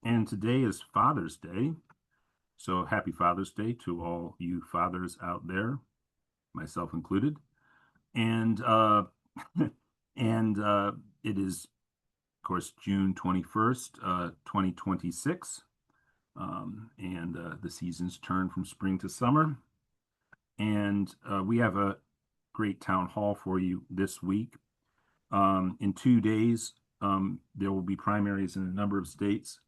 And today is Father's Day. So happy Father's Day to all you fathers out there, myself included. And and it is, of course, June 21st, 2026. And the seasons turn from spring to summer. And we have a great town hall for you this week. In 2 days, there will be primaries in a number of states.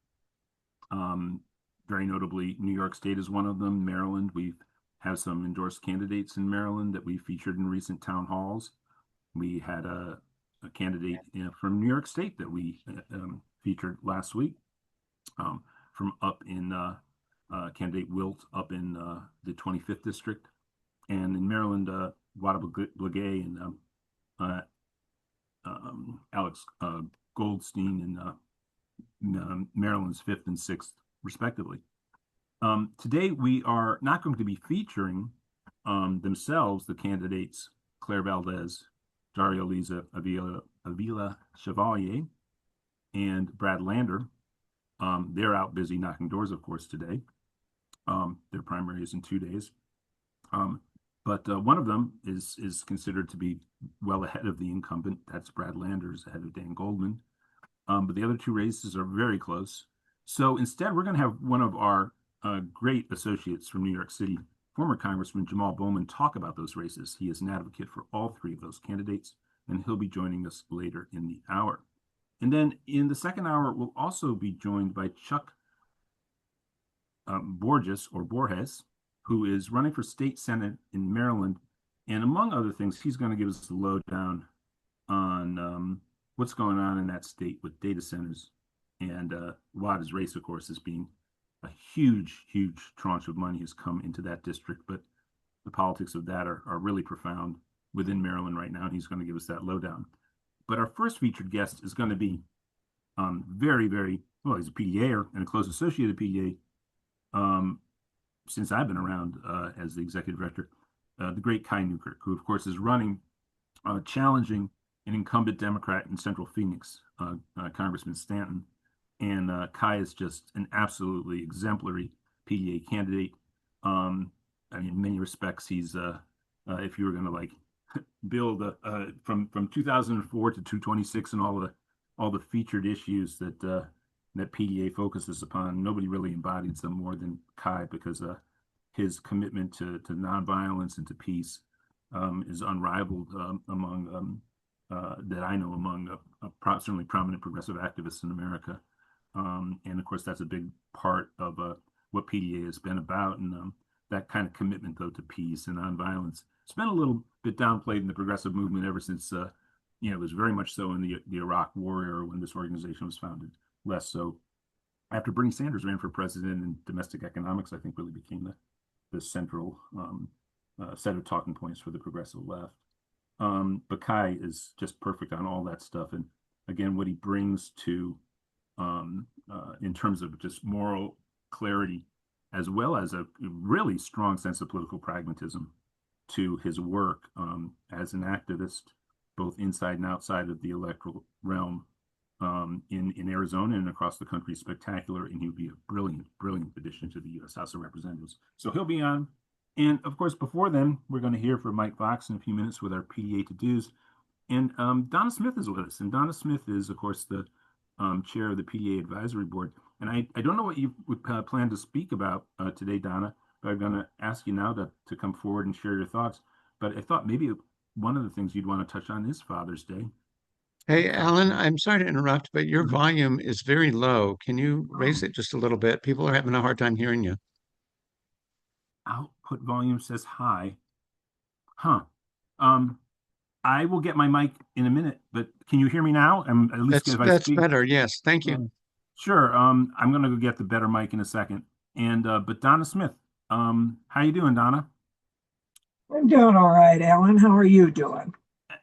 Very notably, New York State is one of them. Maryland, we have some endorsed candidates in Maryland that we featured in recent town halls. We had a candidate from New York State that we featured last week, from up in candidate Wilt up in the 25th district, and in Maryland, Wada Blagay and Alex Goldstein in Maryland's 5th and 6th, respectively. Today, we are not going to be featuring themselves, the candidates Claire Valdez, Darializa, Avila Chevalier, and Brad Lander. They're out busy knocking doors, of course, today. Their primary is in 2 days. But one of them is considered to be well ahead of the incumbent. That's Brad Landers, ahead of Dan Goldman. But the other two races are very close. So instead, we're going to have one of our great associates from New York City, former Congressman Jamaal Bowman, talk about those races. He is an advocate for all three of those candidates, and he'll be joining us later in the hour. And then in the second hour, we'll also be joined by Chuck Borges, or Borges, who is running for state senate in Maryland. And among other things, he's going to give us the lowdown on what's going on in that state with data centers. And Wada's race, of course, is being a huge, huge tranche of money has come into that district. But the politics of that are really profound within Maryland right now. And he's going to give us that lowdown. But our first featured guest is going to be very, very, well, he's a PDAer and a close associate of PDA since I've been around as the executive director, the great Kai Newkirk, who, of course, is running, challenging an incumbent Democrat in Central Phoenix, Congressman Stanton. And Kai is just an absolutely exemplary PDA candidate. I mean, in many respects, he's, if you were going to like build from 2004 to 226 and all the featured issues that that PDA focuses upon, nobody really embodies them more than Kai, because his commitment to nonviolence and to peace is unrivaled among that I know among certainly prominent progressive activists in America. And of course, that's a big part of what PDA has been about, and that kind of commitment, though, to peace and nonviolence. It's been a little bit downplayed in the progressive movement ever since, it was very much so in the Iraq War era when this organization was founded. Less so after Bernie Sanders ran for president, and domestic economics, I think, really became the central set of talking points for the progressive left. But Kai is just perfect on all that stuff. And again, what he brings to, in terms of just moral clarity, as well as a really strong sense of political pragmatism to his work as an activist, both inside and outside of the electoral realm, in Arizona and across the country, is spectacular, and he would be a brilliant, brilliant addition to the U.S. House of Representatives. So he'll be on. And of course, before then, we're going to hear from Mike Fox in a few minutes with our PDA to-dos. And Donna Smith is with us. And Donna Smith is, of course, the chair of the PDA Advisory Board. And I don't know what you would plan to speak about today, Donna, but I'm going to ask you now to come forward and share your thoughts. But I thought maybe one of the things you'd want to touch on is Father's Day. Hey, Alan, I'm sorry to interrupt, but your volume is very low. Can you raise it just a little bit? People are having a hard time hearing you. Output volume says high. Huh. Um, I will get my mic in a minute, but can you hear me now? At least if I That's speak. better. Yes, thank you. Sure. I'm gonna go get the better mic in a second. And but Donna Smith, how you doing, Donna? I'm doing all right, Alan. How are you doing?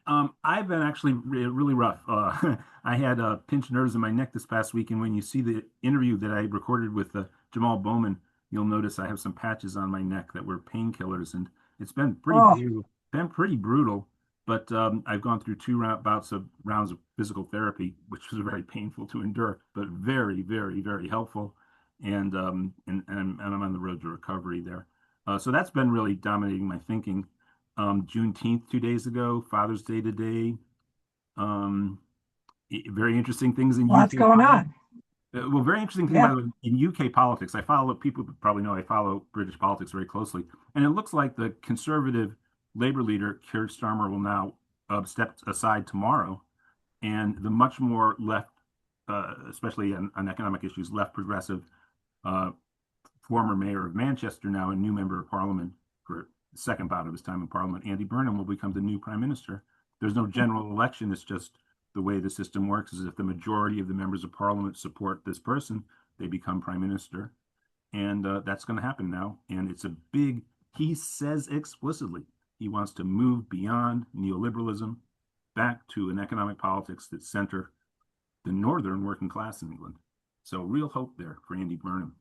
I've been actually really rough. I had pinched nerves in my neck this past week, and when you see the interview that I recorded with Jamaal Bowman, you'll notice I have some patches on my neck that were painkillers, and it's been pretty Oh, brutal. Been pretty brutal. But I've gone through two rounds of physical therapy, which was very painful to endure, but very, very, very helpful. And I'm on the road to recovery there. So that's been really dominating my thinking. Juneteenth 2 days ago, Father's Day today. Um, Very interesting things in What's UK going politics. on? Well, very interesting thing, by Yeah. the way, in UK politics. I follow, people probably know I follow British politics very closely. And it looks like the conservative Labour leader, Keir Starmer, will now step aside tomorrow. And the much more left, especially on economic issues, left progressive uh, former mayor of Manchester, now a new member of parliament for the second bout of his time in parliament, Andy Burnham, will become the new prime minister. There's no general election. It's just the way the system works is if the majority of the members of parliament support this person, they become prime minister. And that's going to happen now. And it's a big, he says explicitly, he wants to move beyond neoliberalism back to an economic politics that center the northern working class in England. So real hope there for Andy Burnham.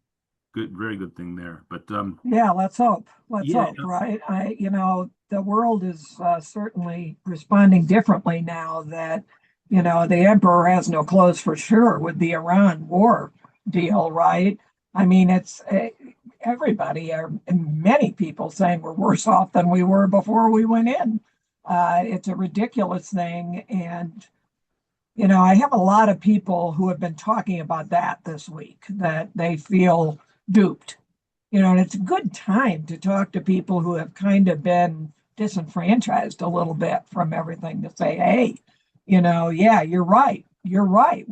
Good, very good thing there. But Yeah, let's hope. Let's yeah, hope, right? The world is certainly responding differently now that, the emperor has no clothes for sure with the Iran war deal, right? I mean, it's everybody, many people saying we're worse off than we were before we went in. It's a ridiculous thing. And, I have a lot of people who have been talking about that this week, that they feel duped. And it's a good time to talk to people who have kind of been disenfranchised a little bit from everything, to say, hey, yeah, you're right. You're right.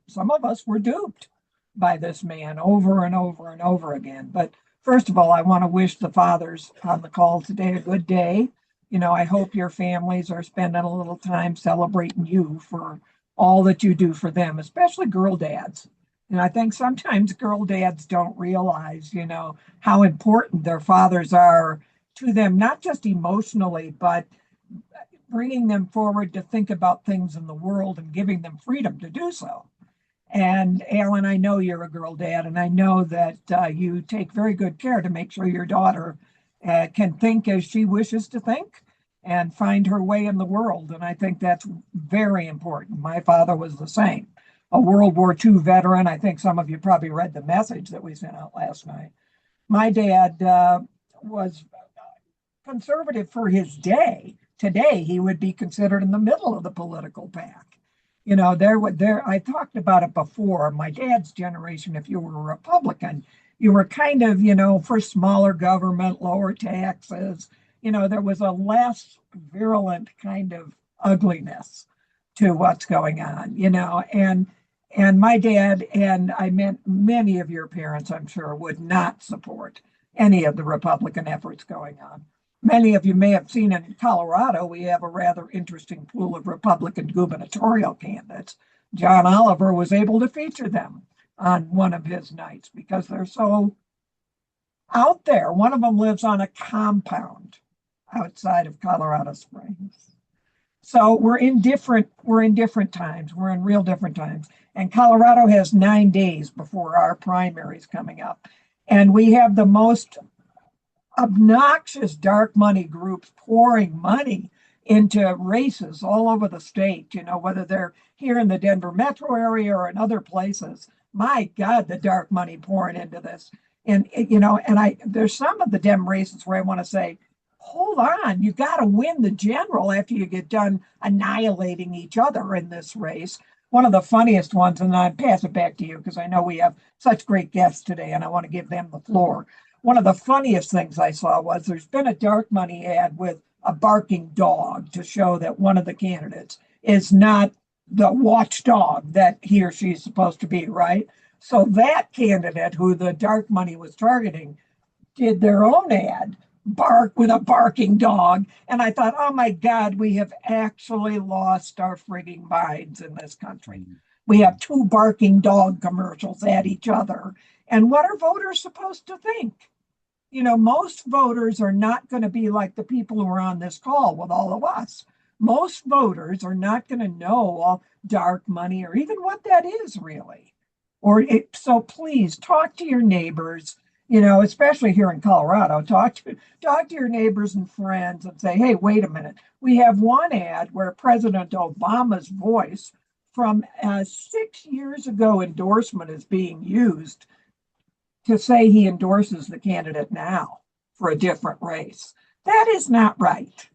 Some of us were duped by this man over and over and over again. But first of all, I want to wish the fathers on the call today a good day. I hope your families are spending a little time celebrating you for all that you do for them, especially girl dads. And I think sometimes girl dads don't realize, how important their fathers are to them, not just emotionally, but bringing them forward to think about things in the world and giving them freedom to do so. And Alan, I know you're a girl dad, and I know that you take very good care to make sure your daughter can think as she wishes to think and find her way in the world. And I think that's very important. My father was the same, a World War II veteran. I think some of you probably read the message that we sent out last night. My dad was conservative for his day. Today, he would be considered in the middle of the political pack. I talked about it before. My dad's generation, if you were a Republican, you were kind of, for smaller government, lower taxes. There was a less virulent kind of ugliness to what's going on, and my dad, and I meant many of your parents, I'm sure, would not support any of the Republican efforts going on. Many of you may have seen in Colorado, we have a rather interesting pool of Republican gubernatorial candidates. John Oliver was able to feature them on one of his nights because they're so out there. One of them lives on a compound outside of Colorado Springs. So we're in different times. We're in real different times. And Colorado has 9 days before our primaries coming up. And we have the most obnoxious dark money groups pouring money into races all over the state, whether they're here in the Denver metro area or in other places. My God, the dark money pouring into this. And, there's some of the Dem races where I want to say, hold on, you got to win the general after you get done annihilating each other in this race. One of the funniest ones, and I pass it back to you because I know we have such great guests today and I want to give them the floor. One of the funniest things I saw was there's been a dark money ad with a barking dog to show that one of the candidates is not the watchdog that he or she is supposed to be, right? So that candidate who the dark money was targeting did their own ad, bark with a barking dog. And I thought, oh my God, we have actually lost our frigging minds in this country. We have two barking dog commercials at each other. And what are voters supposed to think? Most voters are not going to be like the people who are on this call with all of us. Most voters are not going to know all dark money or even what that is really. So please talk to your neighbors especially here in Colorado. Talk to your neighbors and friends and say, hey, wait a minute. We have one ad where President Obama's voice from a 6 years ago endorsement is being used to say he endorses the candidate now for a different race. That is not right.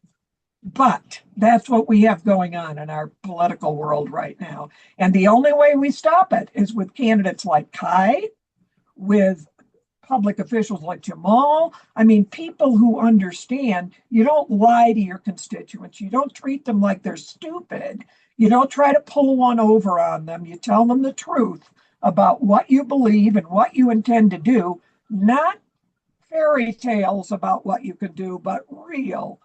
But that's what we have going on in our political world right now. And the only way we stop it is with candidates like Kai, with public officials like Jamaal. I mean, people who understand you don't lie to your constituents. You don't treat them like they're stupid. You don't try to pull one over on them. You tell them the truth about what you believe and what you intend to do, not fairy tales about what you can do, but real,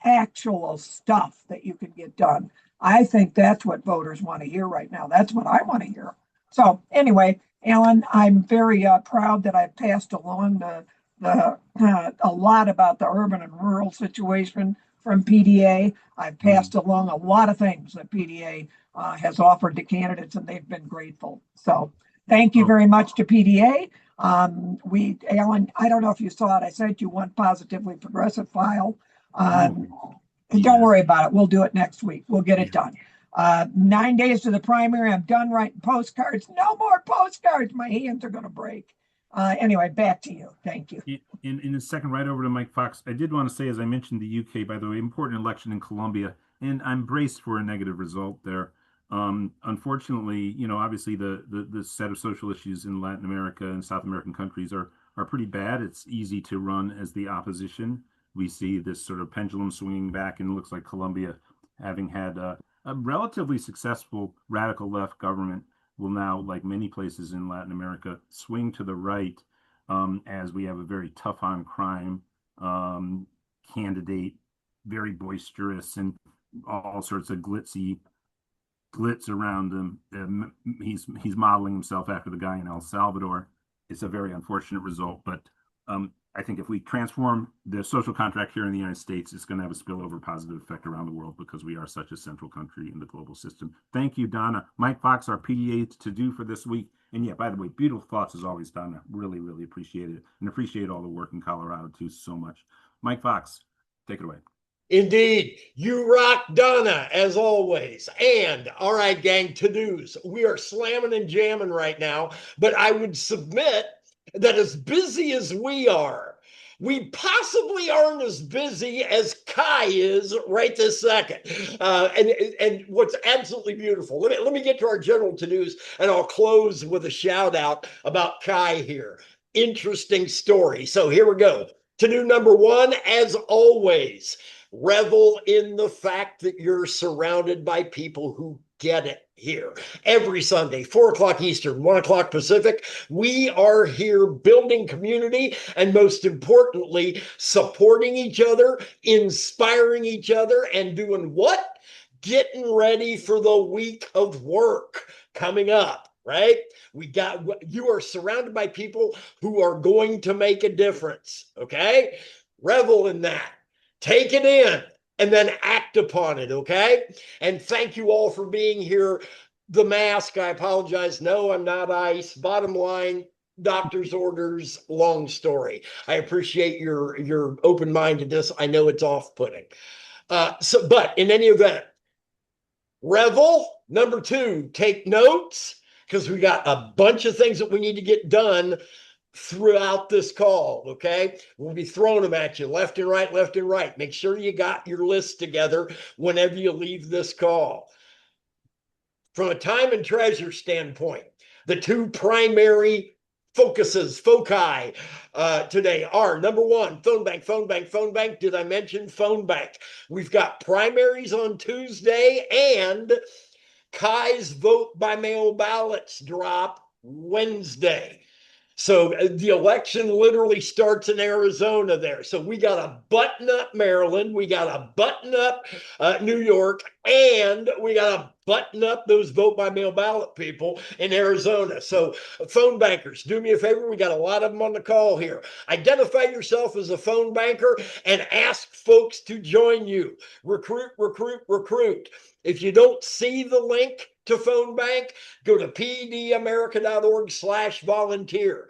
actual stuff that you can get done. I think that's what voters want to hear right now. That's what I want to hear. So anyway, Alan, I'm very proud that I've passed along a lot about the urban and rural situation from PDA. I've passed along a lot of things that PDA has offered to candidates, and they've been grateful. So thank you very much to PDA. Alan, I don't know if you saw it. I sent you one positively progressive file. Don't worry about it. We'll do it next week. We'll get it done. 9 days to the primary. I'm done writing postcards. No more postcards. My hands are going to break. Anyway, back to you. Thank you. In a second, right over to Mike Fox. I did want to say, as I mentioned, the UK, by the way, important election in Colombia, and I'm braced for a negative result there. Unfortunately, obviously the set of social issues in Latin America and South American countries are pretty bad. It's easy to run as the opposition. We see this sort of pendulum swinging back, and it looks like Colombia, having had a relatively successful radical left government, will now, like many places in Latin America, swing to the right as we have a very tough on crime candidate, very boisterous and all sorts of glitz around him. He's modeling himself after the guy in El Salvador. It's a very unfortunate result, but I think if we transform the social contract here in the United States, it's going to have a spillover positive effect around the world because we are such a central country in the global system. Thank you, Donna. Mike Fox, our PDA to do for this week. And yeah, by the way, beautiful thoughts as always, Donna. Really, really appreciate it. And appreciate all the work in Colorado too so much. Mike Fox, take it away. Indeed. You rock, Donna, as always. And all right, gang, to-dos. We are slamming and jamming right now, but I would submit that as busy as we are, we possibly aren't as busy as Kai is right this second. And what's absolutely beautiful, let me get to our general to-dos, and I'll close with a shout out about Kai here. Interesting story. So here we go. To-do number one, as always, revel in the fact that you're surrounded by people who get it here. Every Sunday, 4 o'clock Eastern, 1 o'clock Pacific, we are here building community and, most importantly, supporting each other, inspiring each other, and doing what? Getting ready for the week of work coming up. Right? You are surrounded by people who are going to make a difference. Okay? Revel in that. Take it in and then act upon it. Okay? And thank you all for being here. The mask, I apologize. No, I'm not ICE. Bottom line, doctor's orders, long story. I appreciate your open-mindedness. I know it's off-putting. But in any event, revel. Number two, take notes, because we got a bunch of things that we need to get done throughout this call, okay? We'll be throwing them at you left and right, left and right. Make sure you got your list together whenever you leave this call. From a time and treasure standpoint, the two primary foci today are, number one, phone bank, phone bank, phone bank. Did I mention phone bank? We've got primaries on Tuesday, and Kai's vote by mail ballots drop Wednesday. So the election literally starts in Arizona there. So we got to button up Maryland, we got to button up New York, and we got to button up those vote by mail ballot people in Arizona. So phone bankers, do me a favor. We got a lot of them on the call here. Identify yourself as a phone banker and ask folks to join you. Recruit, recruit, recruit. If you don't see the link to phone bank, go to pdamerica.org/volunteer.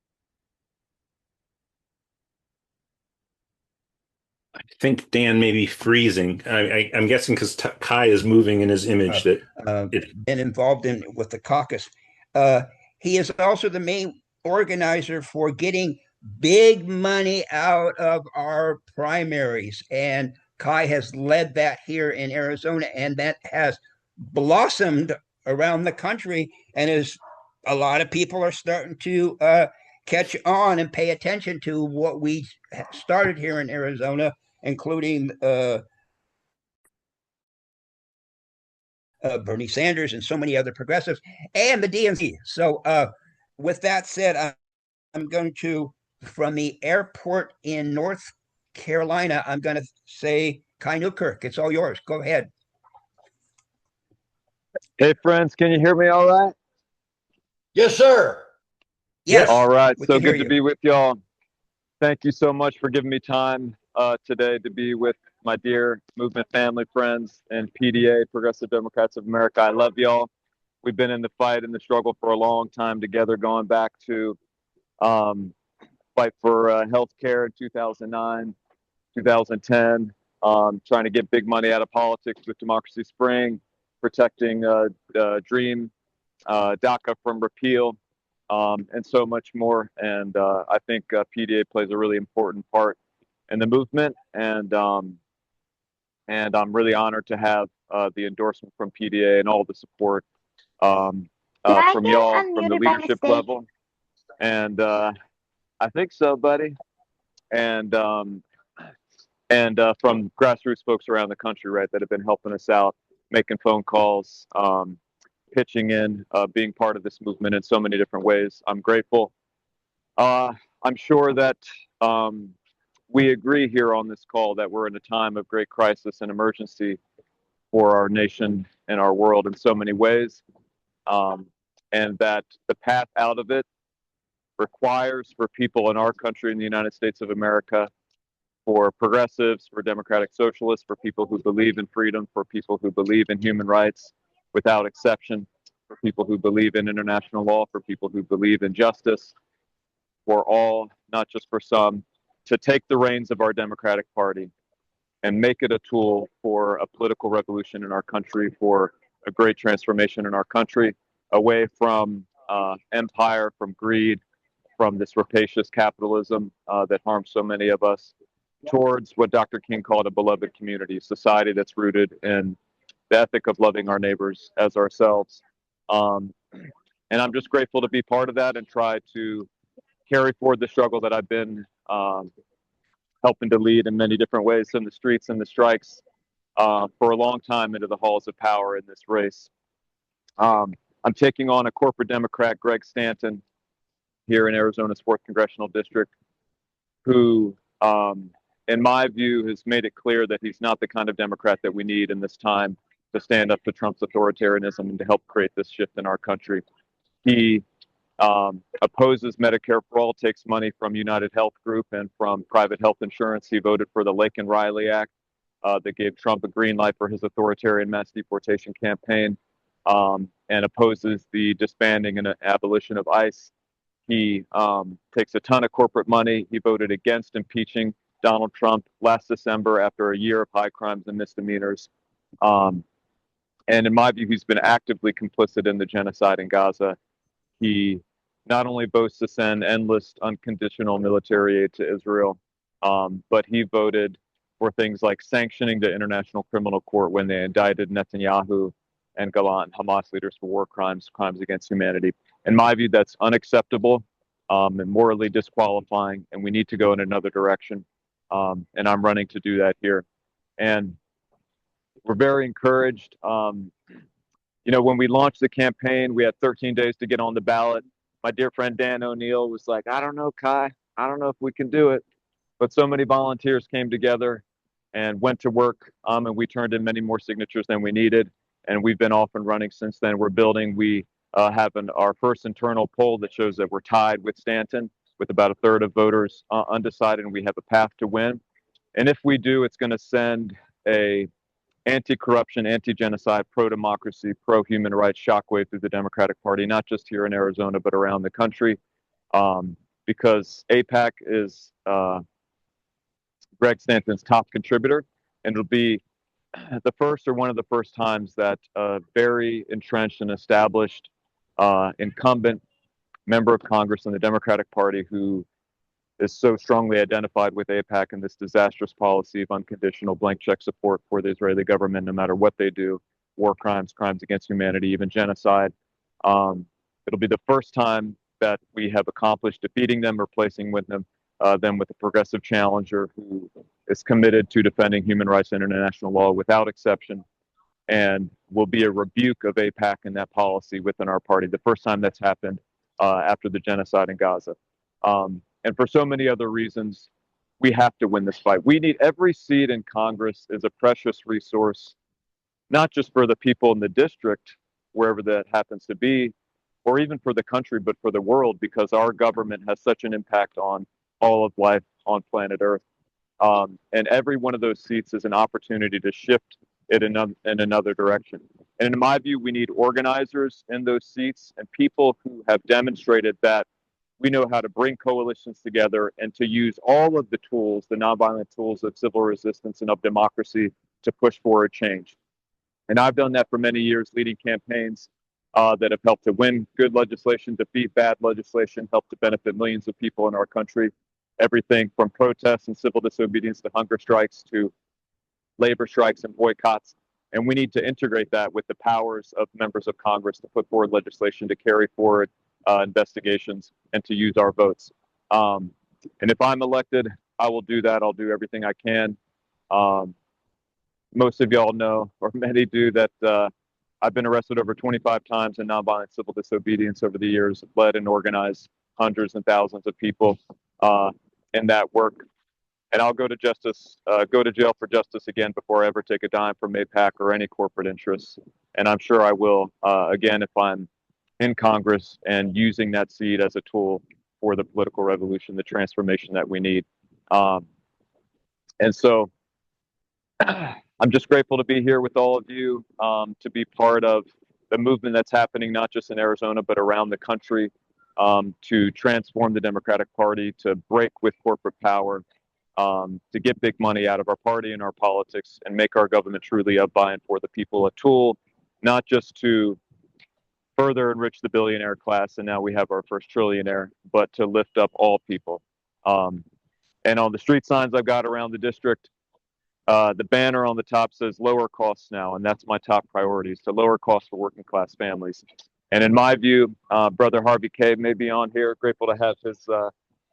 think Dan may be freezing. I'm guessing because Kai is moving in his image that been involved in with the caucus. Uh, he is also the main organizer for getting big money out of our primaries, and Kai has led that here in Arizona, and that has blossomed around the country, and is a lot of people are starting to catch on and pay attention to what we started here in Arizona, including Bernie Sanders and so many other progressives and the DNC. So, with that said, I'm going to, from the airport in North Carolina, I'm going to say, Kai Newkirk, it's all yours. Go ahead. Hey, friends, can you hear me all right? Yes, sir. Yes. All right. We So can hear good to you. be with y'all. Thank you so much for giving me time today to be with my dear movement family, friends, and PDA, Progressive Democrats of America. I love y'all. We've been in the fight and the struggle for a long time together, going back to fight for health care in 2009, 2010, trying to get big money out of politics with Democracy Spring, protecting DREAM, DACA from repeal, and so much more. And I think PDA plays a really important part in the movement, and I'm really honored to have the endorsement from PDA and all the support from y'all from the leadership level. And I think so, buddy. And from grassroots folks around the country, right, that have been helping us out, making phone calls, pitching in, being part of this movement in so many different ways. I'm grateful. I'm sure that we agree here on this call that we're in a time of great crisis and emergency for our nation and our world in so many ways, and that the path out of it requires for people in our country, in the United States of America, for progressives, for democratic socialists, for people who believe in freedom, for people who believe in human rights without exception, for people who believe in international law, for people who believe in justice, for all, not just for some, to take the reins of our Democratic Party and make it a tool for a political revolution in our country, for a great transformation in our country, away from empire, from greed, from this rapacious capitalism that harms so many of us, towards what Dr. King called a beloved community, society that's rooted in the ethic of loving our neighbors as ourselves. And I'm just grateful to be part of that and try to carry forward the struggle that I've been helping to lead in many different ways in the streets and the strikes for a long time into the halls of power in this race. I'm taking on a corporate Democrat, Greg Stanton, here in Arizona's 4th Congressional District, who, in my view, has made it clear that he's not the kind of Democrat that we need in this time to stand up to Trump's authoritarianism and to help create this shift in our country. He opposes Medicare for All, takes money from United Health Group and from private health insurance. He voted for the Laken Riley Act that gave Trump a green light for his authoritarian mass deportation campaign, and opposes the disbanding and abolition of ICE. He takes a ton of corporate money. He voted against impeaching Donald Trump last December after a year of high crimes and misdemeanors. And in my view, he's been actively complicit in the genocide in Gaza. He not only boasts to send endless unconditional military aid to Israel, but he voted for things like sanctioning the International Criminal Court when they indicted Netanyahu and Gallant, Hamas leaders, for war crimes, crimes against humanity. In my view, that's unacceptable and morally disqualifying, and we need to go in another direction. And I'm running to do that here. And we're very encouraged. You know, when we launched the campaign, we had 13 days to get on the ballot. My dear friend Dan O'Neill was like, I don't know, Kai, I don't know if we can do it. But so many volunteers came together and went to work, and we turned in many more signatures than we needed. And we've been off and running since then. We're building. We have our first internal poll that shows that we're tied with Stanton, with about a third of voters undecided, and we have a path to win. And if we do, it's going to send a anti-corruption, anti-genocide, pro-democracy, pro-human rights shockwave through the Democratic Party, not just here in Arizona, but around the country. Because AIPAC is Greg Stanton's top contributor, and it'll be the first or one of the first times that a very entrenched and established incumbent member of Congress in the Democratic Party who is so strongly identified with AIPAC and this disastrous policy of unconditional blank check support for the Israeli government, no matter what they do, war crimes, crimes against humanity, even genocide. It'll be the first time that we have accomplished defeating them, replacing with them with a progressive challenger who is committed to defending human rights and international law without exception, and will be a rebuke of AIPAC and that policy within our party. The first time that's happened after the genocide in Gaza. And for so many other reasons, we have to win this fight. We need every seat in Congress is a precious resource, not just for the people in the district, wherever that happens to be, or even for the country, but for the world, because our government has such an impact on all of life on planet Earth. And every one of those seats is an opportunity to shift it in another direction. And in my view, we need organizers in those seats and people who have demonstrated that we know how to bring coalitions together and to use all of the tools, the nonviolent tools of civil resistance and of democracy to push forward change. And I've done that for many years, leading campaigns that have helped to win good legislation, defeat bad legislation, help to benefit millions of people in our country. Everything from protests and civil disobedience to hunger strikes to labor strikes and boycotts. And we need to integrate that with the powers of members of Congress to put forward legislation, to carry forward investigations, and to use our votes. And if I'm elected, I will do that. I'll do everything I can. Most of y'all know, or many do, that I've been arrested over 25 times in nonviolent civil disobedience over the years, led and organized hundreds and thousands of people in that work. And I'll go to jail for justice again before I ever take a dime from AIPAC or any corporate interests. And I'm sure I will again if I'm in Congress and using that seat as a tool for the political revolution, the transformation that we need. And so I'm just grateful to be here with all of you, to be part of the movement that's happening, not just in Arizona, but around the country, to transform the Democratic Party, to break with corporate power, to get big money out of our party and our politics and make our government truly of by and for the people, a tool, not just to further enrich the billionaire class, and now we have our first trillionaire, but to lift up all people. And on the street signs I've got around the district, the banner on the top says lower costs now, and that's my top priority, is to lower costs for working class families. And in my view, Brother Harvey Cave may be on here, grateful to have his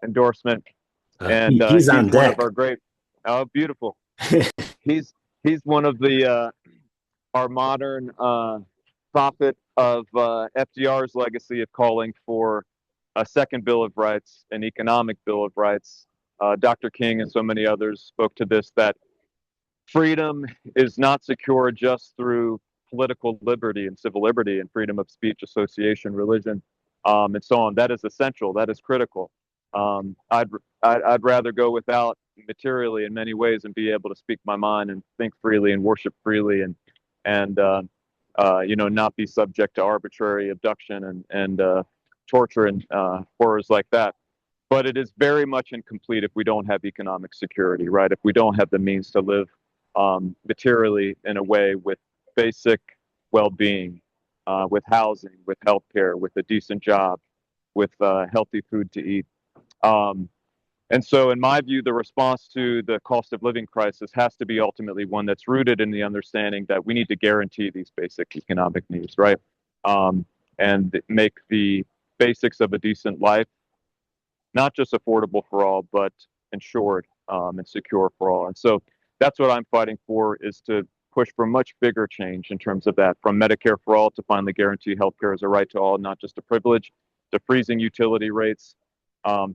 endorsement. And he's on one deck. of our great, oh, beautiful. he's one of the our modern prophet of FDR's legacy of calling for a second Bill of Rights, an economic Bill of Rights. Dr. King and so many others spoke to this, that freedom is not secure just through political liberty and civil liberty and freedom of speech, association, religion, and so on. That is essential. That is critical. I'd rather go without materially in many ways and be able to speak my mind and think freely and worship freely and not be subject to arbitrary abduction and torture and horrors like that. But it is very much incomplete if we don't have economic security, right? If we don't have the means to live materially in a way with basic well-being, with housing, with healthcare, with a decent job, with healthy food to eat. And so in my view, the response to the cost of living crisis has to be ultimately one that's rooted in the understanding that we need to guarantee these basic economic needs, right? And make the basics of a decent life not just affordable for all, but insured and secure for all. And so that's what I'm fighting for, is to push for much bigger change in terms of that, from Medicare for all to finally guarantee healthcare as a right to all, not just a privilege, to freezing utility rates,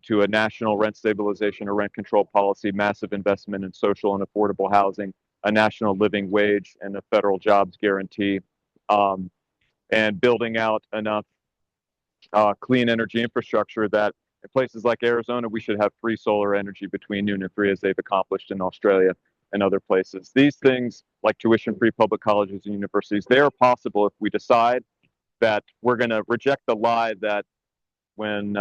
to a national rent stabilization or rent control policy, massive investment in social and affordable housing, a national living wage, and a federal jobs guarantee, and building out enough clean energy infrastructure that in places like Arizona, we should have free solar energy between noon and 3, as they've accomplished in Australia and other places. These things, like tuition-free public colleges and universities, they are possible if we decide that we're going to reject the lie that when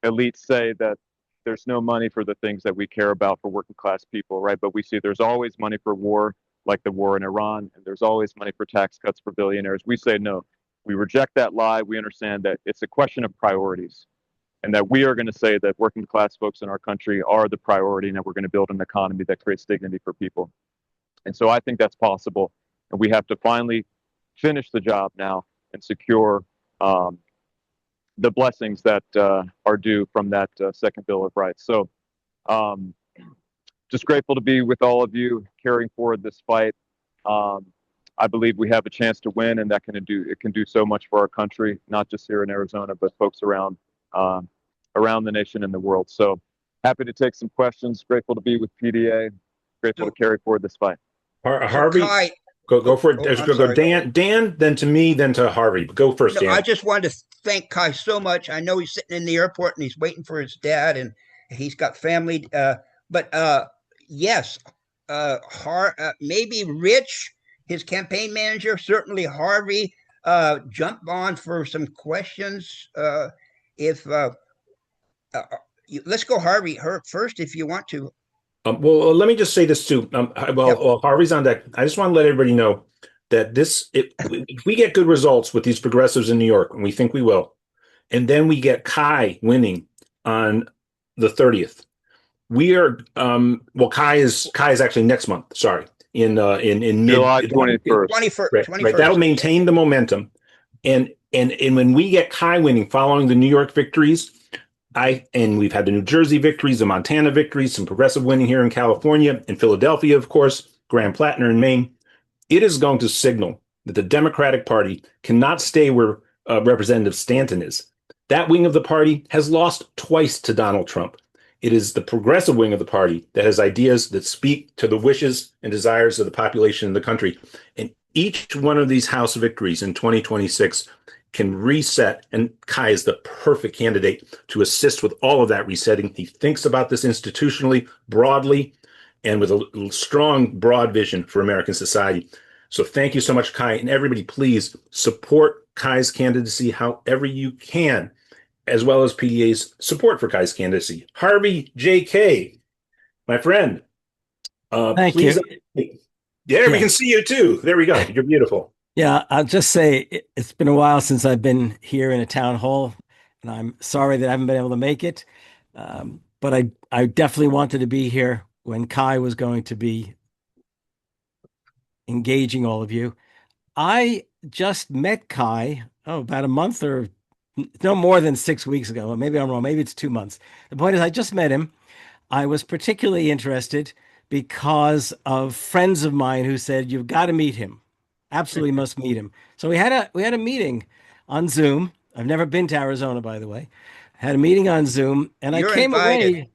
elites say that there's no money for the things that we care about for working class people, right? But we see there's always money for war, like the war in Iran, and there's always money for tax cuts for billionaires. We say no. We reject that lie. We understand that it's a question of priorities, and that we are going to say that working class folks in our country are the priority, and that we're going to build an economy that creates dignity for people. And so I think that's possible, and we have to finally finish the job now and secure the blessings that are due from that second Bill of Rights. So just grateful to be with all of you carrying forward this fight. I believe we have a chance to win, and it can do so much for our country, not just here in Arizona, but folks around the nation and the world. So happy to take some questions. Grateful to be with PDA. Grateful to carry forward this fight. Harvey, Kai, go for it. I'm Go sorry. Dan, then to me, then to Harvey. Go first, No, Dan. I just wanted to thank Kai so much. I know he's sitting in the airport and he's waiting for his dad, and he's got family. But yes, maybe Rich, his campaign manager, certainly Harvey, jump on for some questions. Let's go Harvey first if you want to. Well, let me just say this too. While Harvey's on deck, I just want to let everybody know that if we get good results with these progressives in New York, and we think we will, and then we get Kai winning on the 30th, we are Kai is actually next month. Sorry, in July 21st. 21st. Right. That'll maintain the momentum, and when we get Kai winning following the New York victories. And we've had the New Jersey victories, the Montana victories, some progressive winning here in California, in Philadelphia, of course, Grand Platner in Maine. It is going to signal that the Democratic Party cannot stay where Representative Stanton is. That wing of the party has lost twice to Donald Trump. It is the progressive wing of the party that has ideas that speak to the wishes and desires of the population in the country. And each one of these House victories in 2026 can reset, and Kai is the perfect candidate to assist with all of that resetting. He thinks about this institutionally, broadly, and with a strong, broad vision for American society. So thank you so much, Kai, and everybody, please support Kai's candidacy however you can, as well as PDA's support for Kai's candidacy. Harvey J.K., my friend, Thank please. you. Yeah, we can see you too. There we go. You're beautiful. Yeah, I'll just say it's been a while since I've been here in a town hall, and I'm sorry that I haven't been able to make it. But I definitely wanted to be here when Kai was going to be engaging all of you. I just met Kai, about a month or no more than 6 weeks ago. Maybe I'm wrong. Maybe it's 2 months. The point is, I just met him. I was particularly interested because of friends of mine who said, you've got to meet him. Absolutely must meet him. So we had a meeting on Zoom. I've never been to Arizona, by the way. Had a meeting on Zoom, and You're I came invited. away.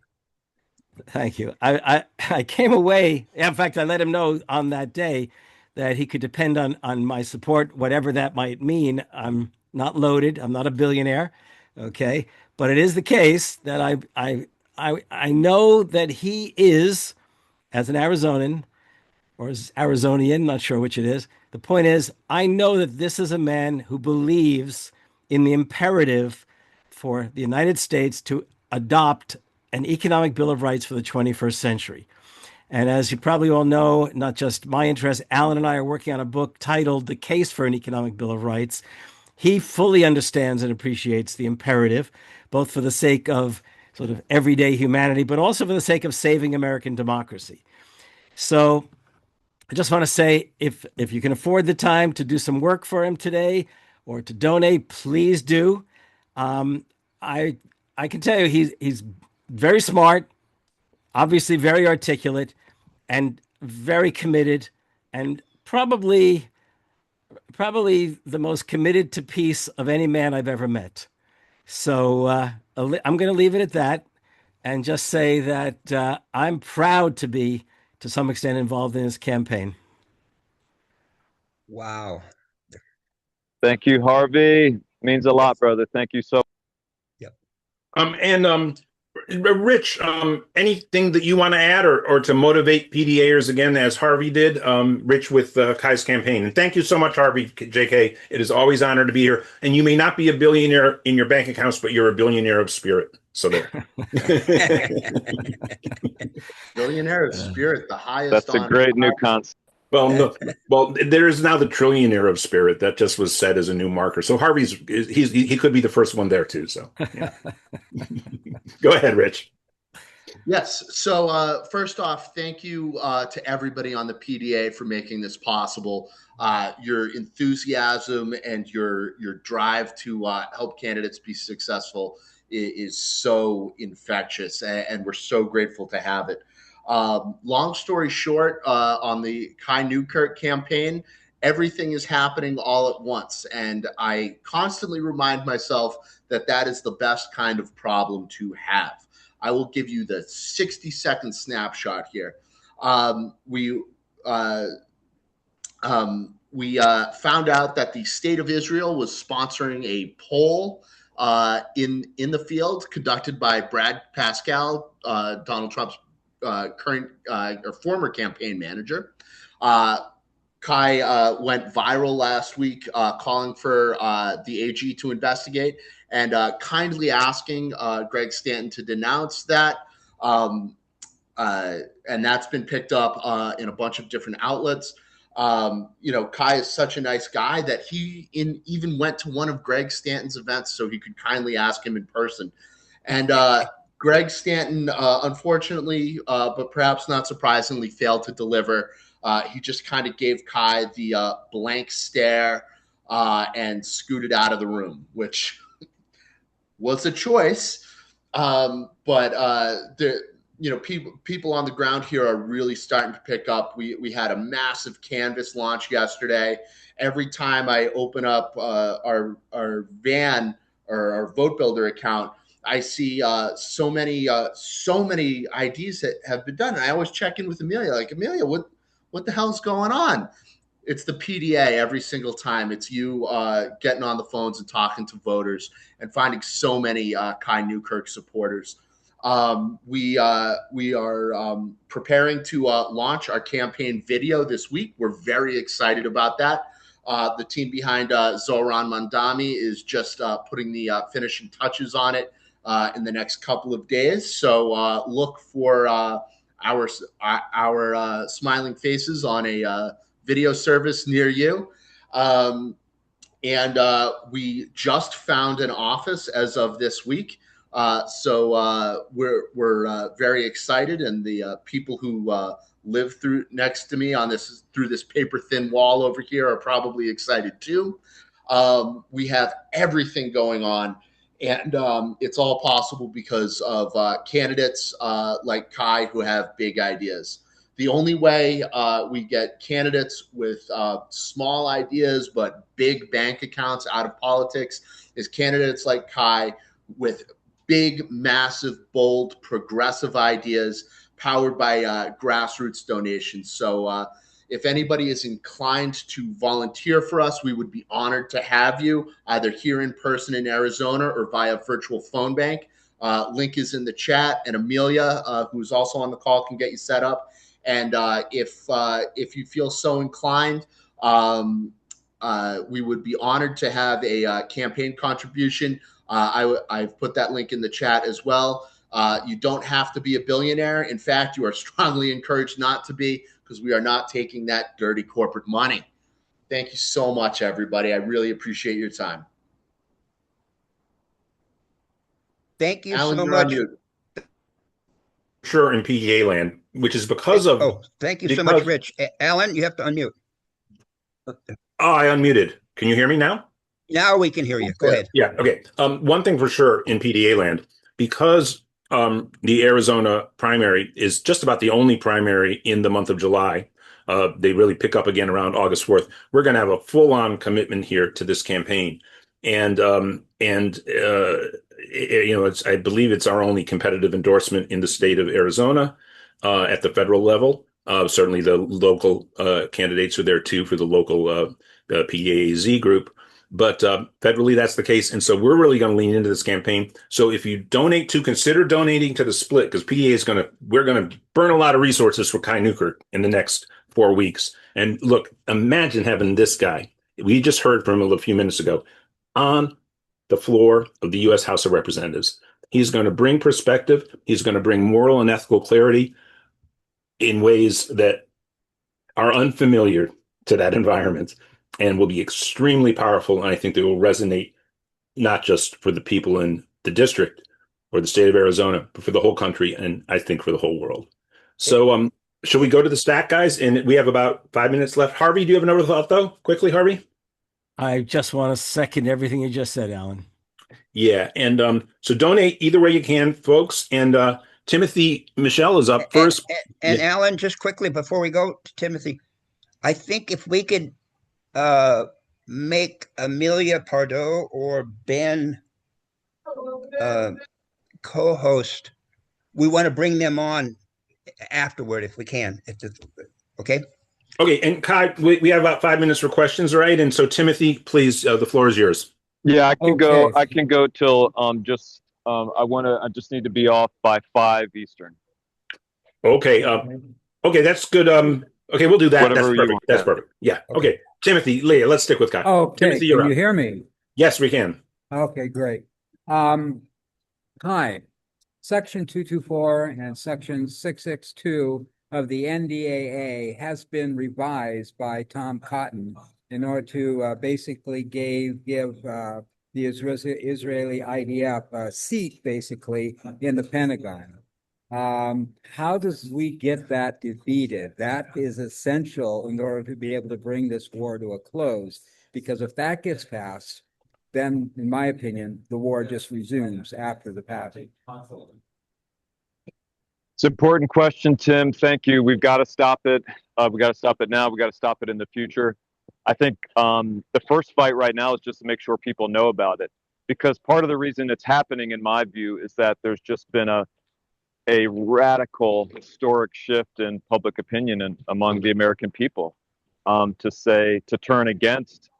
Thank you. I came away. In fact, I let him know on that day that he could depend on my support, whatever that might mean. I'm not loaded. I'm not a billionaire. Okay, but it is the case that I know that he is, as an Arizonan or as Arizonian, not sure which it is. The point is, I know that this is a man who believes in the imperative for the United States to adopt an economic bill of rights for the 21st century. And as you probably all know, not just my interest, Alan and I are working on a book titled The Case for an Economic Bill of Rights. He fully understands and appreciates the imperative, both for the sake of sort of everyday humanity, but also for the sake of saving American democracy. So I just want to say, if you can afford the time to do some work for him today or to donate, please do. I can tell you he's very smart, obviously very articulate, and very committed, and probably the most committed to peace of any man I've ever met. So I'm going to leave it at that and just say that I'm proud to be, to some extent, involved in his campaign. Wow. Thank you, Harvey. Means a lot, brother. Thank you so. Yep. Rich, anything that you want to add or to motivate PDAers again, as Harvey did, Rich, with Kai's campaign? And thank you so much, Harvey JK. It is always an honor to be here. And you may not be a billionaire in your bank accounts, but you're a billionaire of spirit. So there. Billionaire of spirit, the highest. That's a great new concept. Well, no, well, there is now the trillionaire of spirit. That just was set as a new marker. So he could be the first one there too. So yeah. Go ahead, Rich. Yes. So first off, thank you to everybody on the PDA for making this possible. Your enthusiasm and your drive to help candidates be successful is so infectious, and we're so grateful to have it. Long story short, on the Kai Newkirk campaign, everything is happening all at once. And I constantly remind myself that that is the best kind of problem to have. I will give you the 60-second snapshot here. We found out that the state of Israel was sponsoring a poll in the field conducted by Brad Pascal, Donald Trump's current or former campaign manager. Kai went viral last week calling for the AG to investigate and kindly asking Greg Stanton to denounce that. And that's been picked up in a bunch of different outlets. Kai is such a nice guy that he even went to one of Greg Stanton's events so he could kindly ask him in person. And Greg Stanton, unfortunately, but perhaps not surprisingly, failed to deliver. He just kind of gave Kai the blank stare and scooted out of the room, which was a choice. But people on the ground here are really starting to pick up. We had a massive canvas launch yesterday. Every time I open up our van or our Vote Builder account, I see so many IDs that have been done. And I always check in with Amelia, like, Amelia, what the hell's going on? It's the PDA every single time. It's you getting on the phones and talking to voters and finding so many Kai Newkirk supporters. We are preparing to launch our campaign video this week. We're very excited about that. The team behind Zohran Mamdani is just putting the finishing touches on it in the next couple of days. So look for our smiling faces on a video service near you. And we just found an office as of this week. So we're very excited, and the people who live next to me through this paper thin wall over here are probably excited too. We have everything going on, and it's all possible because of candidates like Kai who have big ideas. The only way we get candidates with small ideas but big bank accounts out of politics is candidates like Kai with big, massive, bold, progressive ideas powered by grassroots donations. So if anybody is inclined to volunteer for us, we would be honored to have you either here in person in Arizona or via virtual phone bank. Link is in the chat, and Amelia, who's also on the call, can get you set up. And if you feel so inclined, we would be honored to have a campaign contribution. I've put that link in the chat as well. You don't have to be a billionaire. In fact, you are strongly encouraged not to be, because we are not taking that dirty corporate money. Thank you so much, everybody. I really appreciate your time. Thank you Alan, so you're on much. mute. Sure, in PDA land, which is because of. Oh, thank you so much, Rich. Alan, you have to unmute. Oh, I unmuted. Can you hear me now? Now we can hear you. Go ahead. Yeah. Okay. One thing for sure in PDA land, because the Arizona primary is just about the only primary in the month of July. They really pick up again around August 4th. We're going to have a full-on commitment here to this campaign, and I believe it's our only competitive endorsement in the state of Arizona at the federal level. Certainly, the local candidates are there too for the local PDAZ group. But federally, that's the case. And so we're really going to lean into this campaign. So if you donate consider donating to the split, because PDA we're going to burn a lot of resources for Kai Newkirk in the next 4 weeks. And look, imagine having this guy. We just heard from him a few minutes ago on the floor of the U.S. House of Representatives. He's going to bring perspective. He's going to bring moral and ethical clarity in ways that are unfamiliar to that environment and will be extremely powerful. And I think they will resonate not just for the people in the district or the state of Arizona, but for the whole country, and I think for the whole world. So should we go to the stack, guys? And we have about 5 minutes left. Harvey, do you have another thought, though? Quickly, Harvey? I just want to second everything you just said, Alan. Yeah, and so donate either way you can, folks. And Timothy Michelle is up first. And Alan, just quickly before we go to Timothy, I think if we could make Amelia Pardo or Ben co-host, we want to bring them on afterward if we can. Okay. Okay, and Kai, we have about 5 minutes for questions, right? And so Timothy, please, the floor is yours. Yeah, I can go. I can go till I just need to be off by 5 Eastern. Okay. Okay, that's good. Okay, we'll do that. Whatever That's perfect. That's perfect. Yeah. Okay. Timothy, Leah, let's stick with Kai. Okay. Timothy, Can you hear me? Yes, we can. Okay, great. Hi. Section 224 and Section 662 of the NDAA has been revised by Tom Cotton in order to basically give the Israeli IDF a seat, basically, in the Pentagon. How does we get that defeated? That is essential in order to be able to bring this war to a close, because if that gets passed, then, in my opinion, the war just resumes after the passing. It's an important question, Tim. Thank you. We've got to stop it. We got to stop it now. We got to stop it in the future. I think the first fight right now is just to make sure people know about it, because part of the reason it's happening, in my view, is that there's just been a radical, historic shift in public opinion among the American people to turn against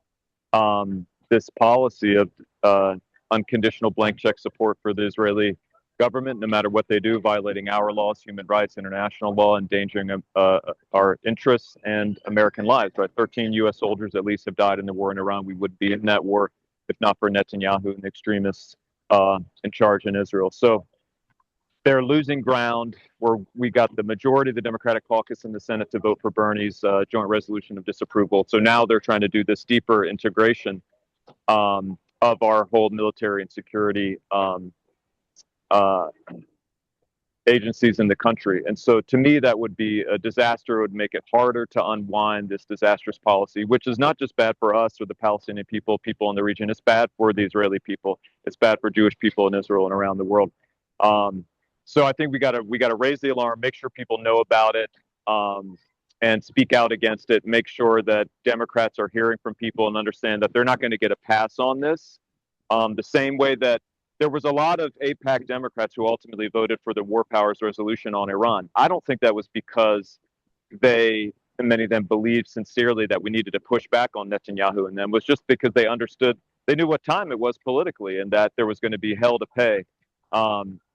this policy of unconditional blank check support for the Israeli government, no matter what they do, violating our laws, human rights, international law, endangering our interests and American lives. Right, 13 U.S. soldiers at least have died in the war in Iran. We would be in that war if not for Netanyahu and the extremists in charge in Israel. So they're losing ground. We got the majority of the Democratic caucus in the Senate to vote for Bernie's joint resolution of disapproval. So now they're trying to do this deeper integration of our whole military and security agencies in the country. And so to me, that would be a disaster. It would make it harder to unwind this disastrous policy, which is not just bad for us or the Palestinian people in the region. It's bad for the Israeli people. It's bad for Jewish people in Israel and around the world. So I think we got to raise the alarm, make sure people know about it, and speak out against it. Make sure that Democrats are hearing from people and understand that they're not going to get a pass on this. The same way that there was a lot of AIPAC Democrats who ultimately voted for the War Powers Resolution on Iran. I don't think that was because many of them believed sincerely that we needed to push back on Netanyahu and them. It was just because they understood, they knew what time it was politically, and that there was going to be hell to pay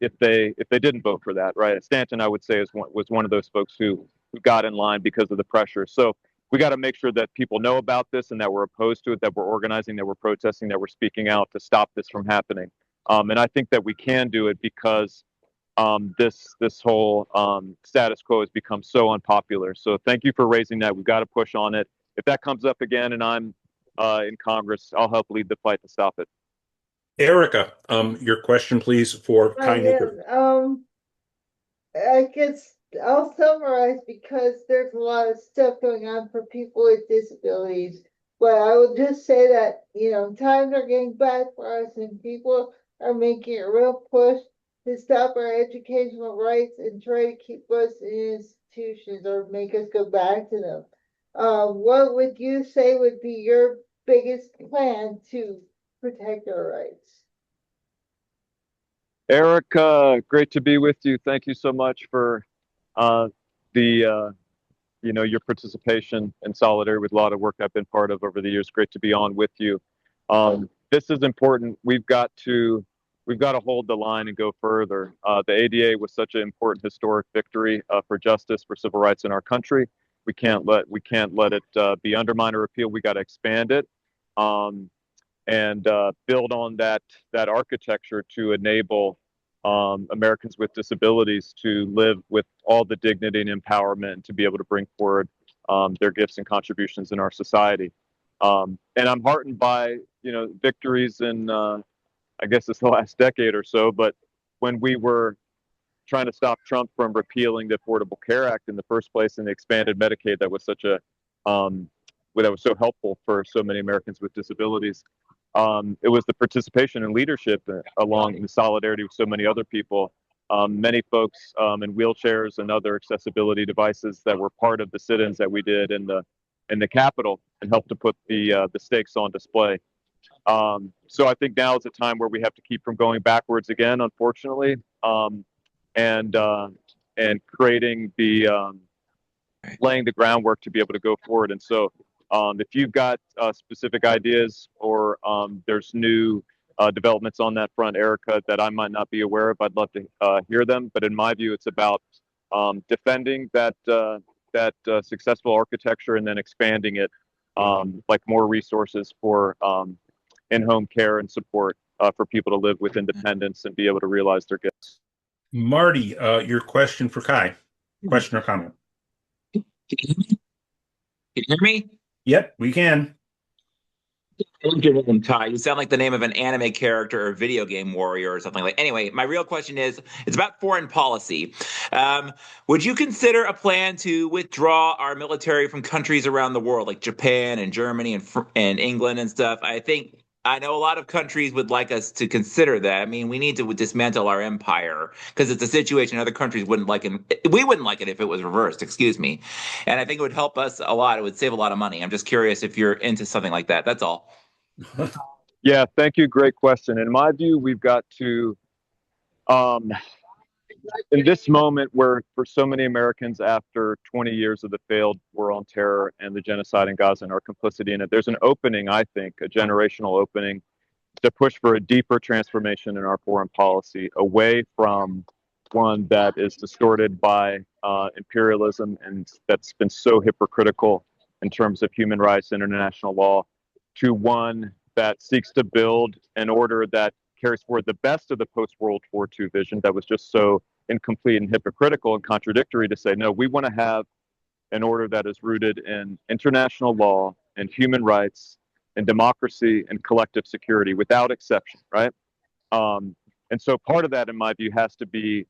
if they didn't vote for that. Right? Stanton, I would say, was one of those folks who got in line because of the pressure. So we got to make sure that people know about this and that we're opposed to it, that we're organizing, that we're protesting, that we're speaking out to stop this from happening. And I think that we can do it because this whole status quo has become so unpopular. So thank you for raising that. We've got to push on it. If that comes up again and I'm in Congress, I'll help lead the fight to stop it. Erica, your question, please, for Kai Newkirk. I guess I'll summarize because there's a lot of stuff going on for people with disabilities. But I will just say that, times are getting bad for us and people are making a real push to stop our educational rights and try to keep us in institutions or make us go back to them. What would you say would be your biggest plan to protect our rights? Erica, great to be with you. Thank you so much for your participation and solidarity with a lot of work I've been part of over the years. Great to be on with you. This is important. We've got to hold the line and go further. The ADA was such an important historic victory for justice, for civil rights in our country. We can't let it be undermined or repealed. We got to expand it and build on that architecture to enable Americans with disabilities to live with all the dignity and empowerment and to be able to bring forward their gifts and contributions in our society. And I'm heartened by, victories in, I guess it's the last decade or so, but when we were trying to stop Trump from repealing the Affordable Care Act in the first place and the expanded Medicaid that was such a, that was so helpful for so many Americans with disabilities. It was the participation and leadership along the solidarity with so many other people, many folks in wheelchairs and other accessibility devices that were part of the sit-ins that we did in the Capitol and helped to put the stakes on display. So I think now is a time where we have to keep from going backwards again, unfortunately, and creating laying the groundwork to be able to go forward. And so if you've got specific ideas or there's new developments on that front, Erica, that I might not be aware of, I'd love to hear them. But in my view, it's about defending that successful architecture and then expanding it, like more resources for in-home care and support for people to live with independence and be able to realize their gifts. Marty, your question for Kai. Question or comment? Can you hear me? Yep, we can. Kai, you sound like the name of an anime character or video game warrior or something like. Anyway, my real question is, it's about foreign policy. Would you consider a plan to withdraw our military from countries around the world, like Japan and Germany and England and stuff? I know a lot of countries would like us to consider that. I mean, we need to dismantle our empire because it's a situation other countries wouldn't like it. We wouldn't like it if it was reversed, excuse me. And I think it would help us a lot. It would save a lot of money. I'm just curious if you're into something like that. That's all. Yeah, thank you. Great question. In my view, we've got to, in this moment where for so many Americans after 20 years of the failed war on terror and the genocide in Gaza and our complicity in it, there's an opening, I think, a generational opening to push for a deeper transformation in our foreign policy away from one that is distorted by imperialism and that's been so hypocritical in terms of human rights and international law, to one that seeks to build an order that carries forward the best of the post-World War II vision that was just so incomplete and hypocritical and contradictory, to say, no, we want to have an order that is rooted in international law and human rights and democracy and collective security without exception, right? And so part of that, in my view, has to be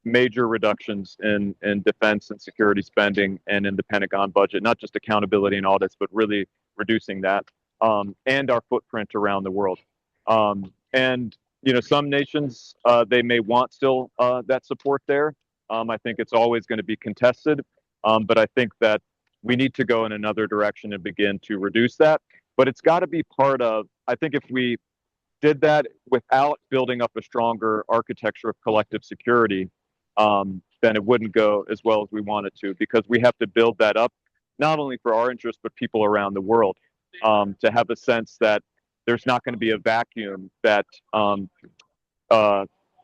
major reductions in defense and security spending and in the Pentagon budget, not just accountability and audits, but really reducing that, and our footprint around the world. And some nations, they may want still that support there. I think it's always going to be contested, but I think that we need to go in another direction and begin to reduce that. But it's got to be part of, I think if we did that without building up a stronger architecture of collective security, then it wouldn't go as well as we want it to, because we have to build that up, not only for our interests, but people around the world, to have a sense that there's not going to be a vacuum that,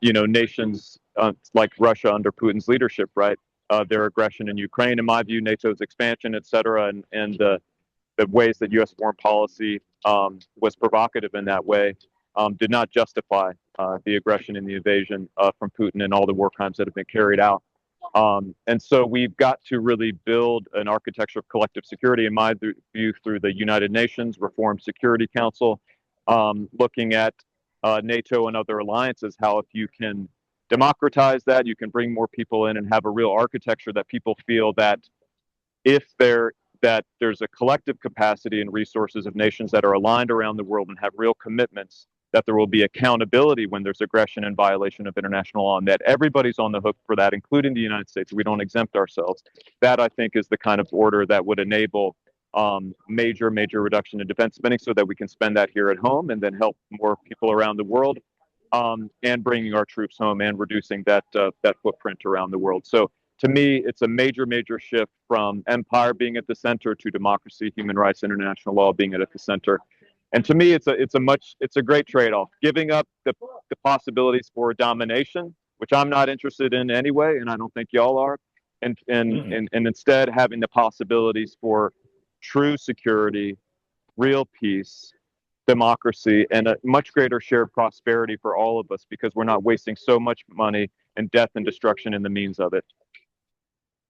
nations like Russia under Putin's leadership, right? Their aggression in Ukraine, in my view, NATO's expansion, et cetera, and the ways that U.S. foreign policy was provocative in that way, did not justify the aggression and the invasion from Putin and all the war crimes that have been carried out. And so we've got to really build an architecture of collective security, in my view, through the United Nations Reformed Security Council, looking at NATO and other alliances, how if you can democratize that, you can bring more people in and have a real architecture that people feel that that there's a collective capacity and resources of nations that are aligned around the world and have real commitments, that there will be accountability when there's aggression and violation of international law, and that everybody's on the hook for that, including the United States. We don't exempt ourselves. That, I think, is the kind of order that would enable major reduction in defense spending so that we can spend that here at home and then help more people around the world, and bringing our troops home and reducing that footprint around the world. So to me, it's a major shift from empire being at the center to democracy, human rights, international law being at the center. And to me, it's a great trade-off, giving up the possibilities for domination, which I'm not interested in anyway, and I don't think y'all are, and instead having the possibilities for true security, real peace, democracy and a much greater shared prosperity for all of us, because we're not wasting so much money and death and destruction in the means of it.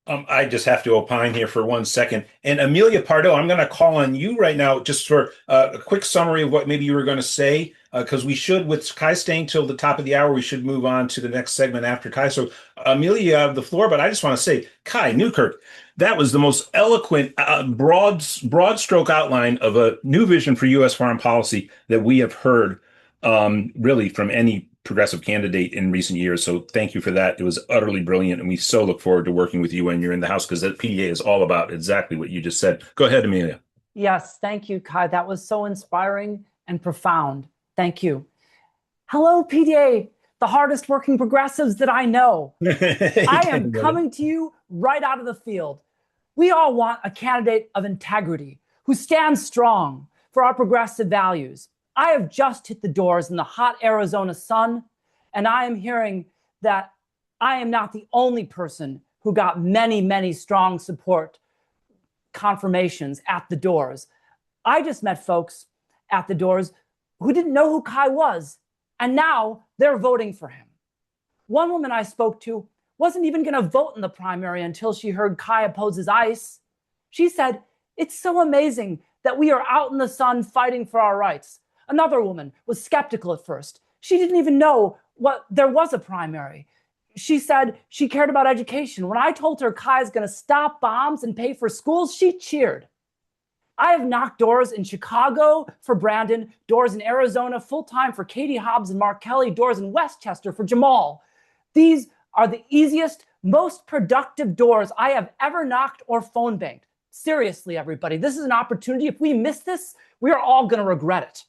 I just have to opine here for 1 second. And Amelia Pardo, I'm going to call on you right now just for a quick summary of what maybe you were going to say, because we should, with Kai staying till the top of the hour, we should move on to the next segment after Kai. So Amelia, you have the floor, but I just want to say, Kai Newkirk, that was the most eloquent, broad stroke outline of a new vision for U.S. foreign policy that we have heard, really, from any progressive candidate in recent years. So thank you for that. It was utterly brilliant. And we so look forward to working with you when you're in the House, because the PDA is all about exactly what you just said. Go ahead, Amelia. Yes, thank you, Kai. That was so inspiring and profound. Thank you. Hello, PDA, the hardest working progressives that I know. I am coming to you right out of the field. We all want a candidate of integrity who stands strong for our progressive values. I have just hit the doors in the hot Arizona sun, and I am hearing that I am not the only person who got many, many strong support confirmations at the doors. I just met folks at the doors who didn't know who Kai was, and now they're voting for him. One woman I spoke to wasn't even going to vote in the primary until she heard Kai opposes ICE. She said, "It's so amazing that we are out in the sun fighting for our rights." Another woman was skeptical at first. She didn't even know there was a primary. She said she cared about education. When I told her Kai is going to stop bombs and pay for schools, she cheered. I have knocked doors in Chicago for Brandon, doors in Arizona full-time for Katie Hobbs and Mark Kelly, doors in Westchester for Jamaal. These are the easiest, most productive doors I have ever knocked or phone banked. Seriously, everybody, this is an opportunity. If we miss this, we are all going to regret it.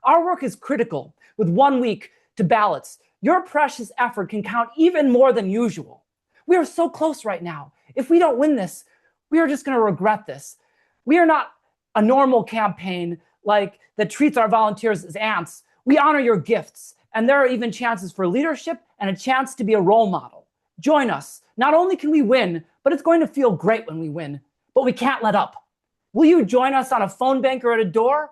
Our work is critical. With 1 week to ballots, your precious effort can count even more than usual. We are so close right now. If we don't win this, we are just going to regret this. We are not a normal campaign that treats our volunteers as ants. We honor your gifts, and there are even chances for leadership and a chance to be a role model. Join us. Not only can we win, but it's going to feel great when we win, but we can't let up. Will you join us on a phone bank or at a door?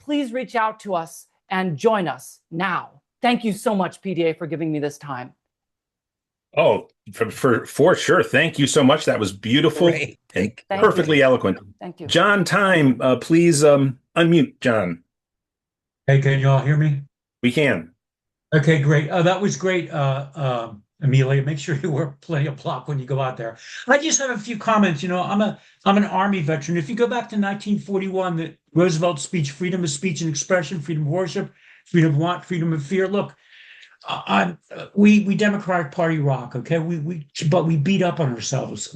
Please reach out to us and join us now. Thank you so much, PDA, for giving me this time. Oh, for sure. Thank you so much. That was beautiful and perfectly eloquent. Thank you. John Time, please unmute, John. Hey, can you all hear me? We can. Okay, great. That was great, Amelia. Make sure you wear plenty of plop when you go out there. I just have a few comments. I'm an Army veteran. If you go back to 1941, the Roosevelt speech, freedom of speech and expression, freedom of worship, freedom of want, freedom of fear. Look, we Democratic Party rock, okay? But we beat up on ourselves.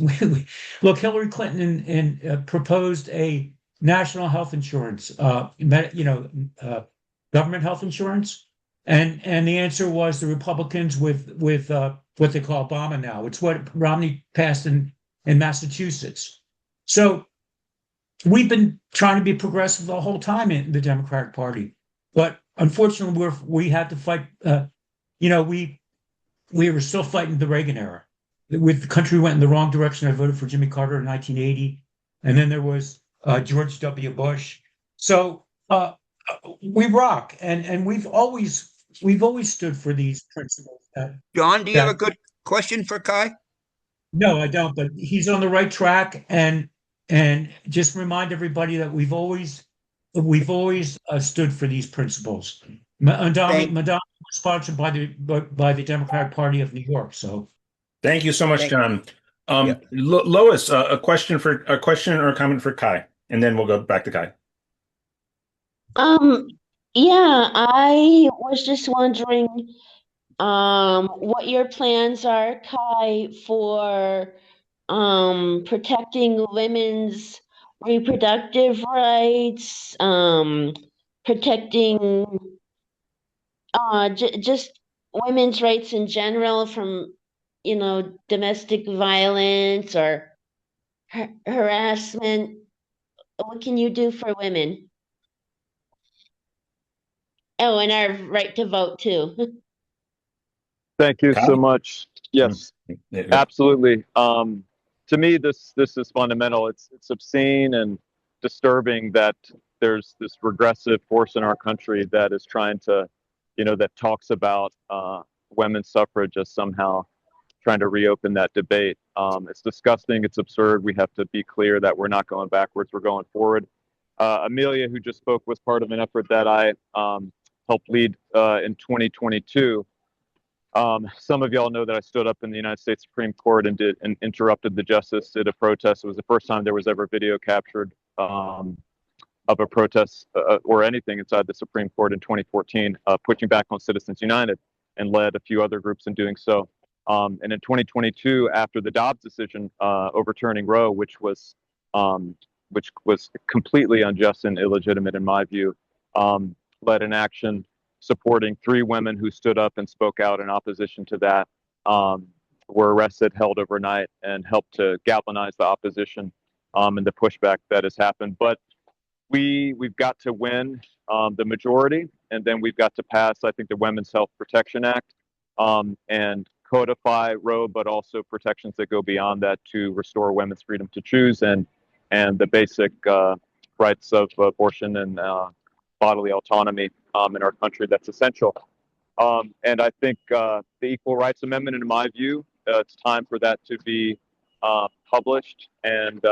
Look, Hillary Clinton proposed a national health insurance, government health insurance, and the answer was the Republicans with what they call Obama now. It's what Romney passed in Massachusetts. So we've been trying to be progressive the whole time in the Democratic Party, but unfortunately we had to fight. We were still fighting the Reagan era. The country went in the wrong direction. I voted for Jimmy Carter in 1980, and then there was George W. Bush. So we rock, and we've always stood for these principles. John, do you have a good question for Kai? No, I don't. But he's on the right track, and just remind everybody that we've always stood for these principles. Mamdani was sponsored by the Democratic Party of New York. So, thank you so much, John. Lois, a question or a comment for Kai, and then we'll go back to Kai. Yeah, I was just wondering what your plans are, Kai, for protecting women's reproductive rights, protecting just women's rights in general from, domestic violence or harassment. What can you do for women? Oh, and our right to vote too. Thank you so much. Yes, absolutely. To me, this is fundamental. It's obscene and disturbing that there's this regressive force in our country that is trying to, that talks about women's suffrage as somehow trying to reopen that debate. It's disgusting. It's absurd. We have to be clear that we're not going backwards. We're going forward. Amelia, who just spoke, was part of an effort that I helped lead in 2022. Some of y'all know that I stood up in the United States Supreme Court and interrupted the justice, did a protest. It was the first time there was ever video captured of a protest or anything inside the Supreme Court in 2014, pushing back on Citizens United, and led a few other groups in doing so. And in 2022, after the Dobbs decision overturning Roe, which was completely unjust and illegitimate in my view, led an action supporting 3 women who stood up and spoke out in opposition to that, were arrested, held overnight, and helped to galvanize the opposition and the pushback that has happened. But we've got to win the majority, and then we've got to pass, I think, the Women's Health Protection Act and codify Roe, but also protections that go beyond that to restore women's freedom to choose and the basic rights of abortion and bodily autonomy in our country. That's essential. And I think the Equal Rights Amendment, in my view, it's time for that to be published and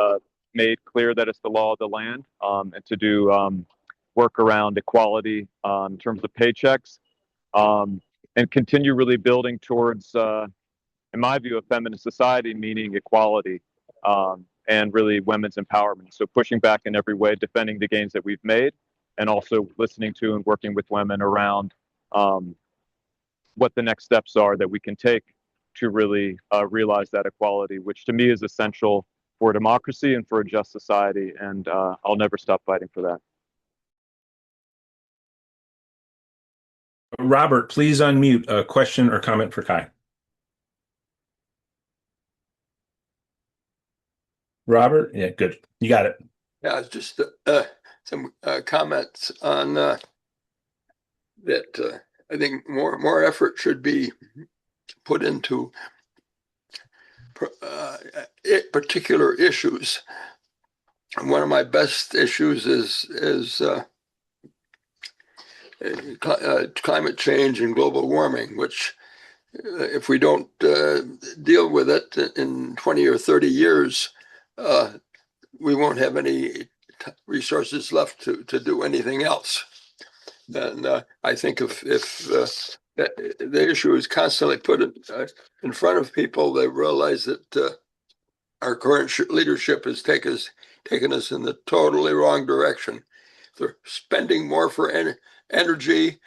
made clear that it's the law of the land, and to do work around equality in terms of paychecks, and continue really building towards, in my view, a feminist society, meaning equality and really women's empowerment. So pushing back in every way, defending the gains that we've made, and also listening to and working with women around what the next steps are that we can take to really realize that equality, which to me is essential for democracy and for a just society. And I'll never stop fighting for that. Robert, please unmute. A question or comment for Kai. Robert? Yeah, good. You got it. Yeah, it's just some comments on that. I think more effort should be put into particular issues. And one of my best issues is climate change and global warming, which if we don't deal with it in 20 or 30 years, we won't have any resources left to do anything else. And I think if the issue is constantly put in front of people, they realize that our current leadership has taken us in the totally wrong direction. They're spending more for energy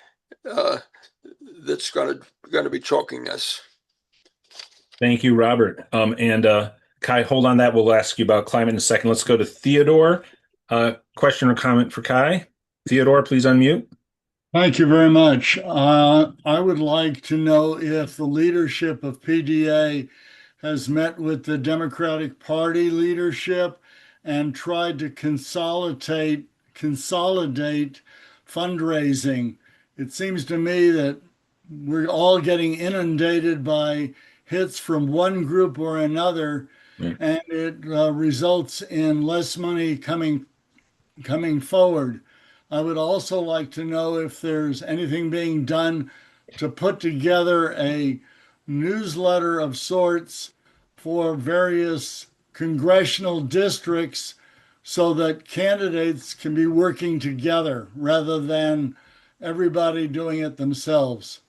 that's going to be choking us. Thank you, Robert. And Kai, hold on that. We'll ask you about climate in a second. Let's go to Theodore. Question or comment for Kai? Theodore, please unmute. Thank you very much. I would like to know if the leadership of PDA has met with the Democratic Party leadership and tried to consolidate fundraising. It seems to me that we're all getting inundated by hits from one group or another, and it results in less money coming forward. I would also like to know if there's anything being done to put together a newsletter of sorts for various congressional districts so that candidates can be working together rather than everybody doing it themselves.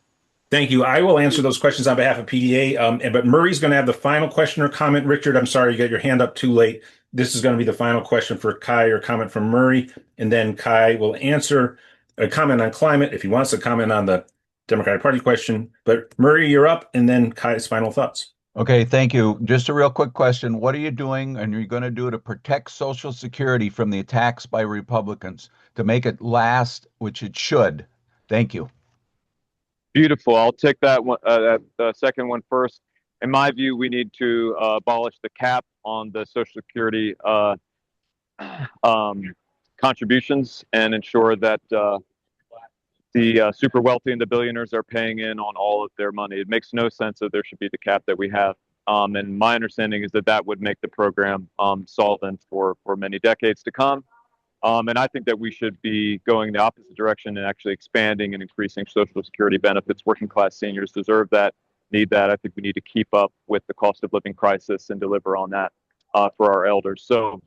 Thank you. I will answer those questions on behalf of PDA, but Murray's going to have the final question or comment. Richard, I'm sorry you got your hand up too late. This is going to be the final question for Kai or comment from Murray, and then Kai will answer a comment on climate if he wants to comment on the Democratic Party question. But Murray, you're up, and then Kai's final thoughts. Okay, thank you. Just a real quick question. What are you doing and you're going to do to protect Social Security from the attacks by Republicans to make it last, which it should? Thank you. Beautiful. I'll take that one, the second one first. In my view, we need to abolish the cap on the Social Security contributions and ensure that the super wealthy and the billionaires are paying in on all of their money. It makes no sense that there should be the cap that we have. And my understanding is that would make the program solvent for many decades to come. And I think that we should be going the opposite direction and actually expanding and increasing Social Security benefits. Working class seniors deserve that, need that. I think we need to keep up with the cost of living crisis and deliver on that for our elders. So,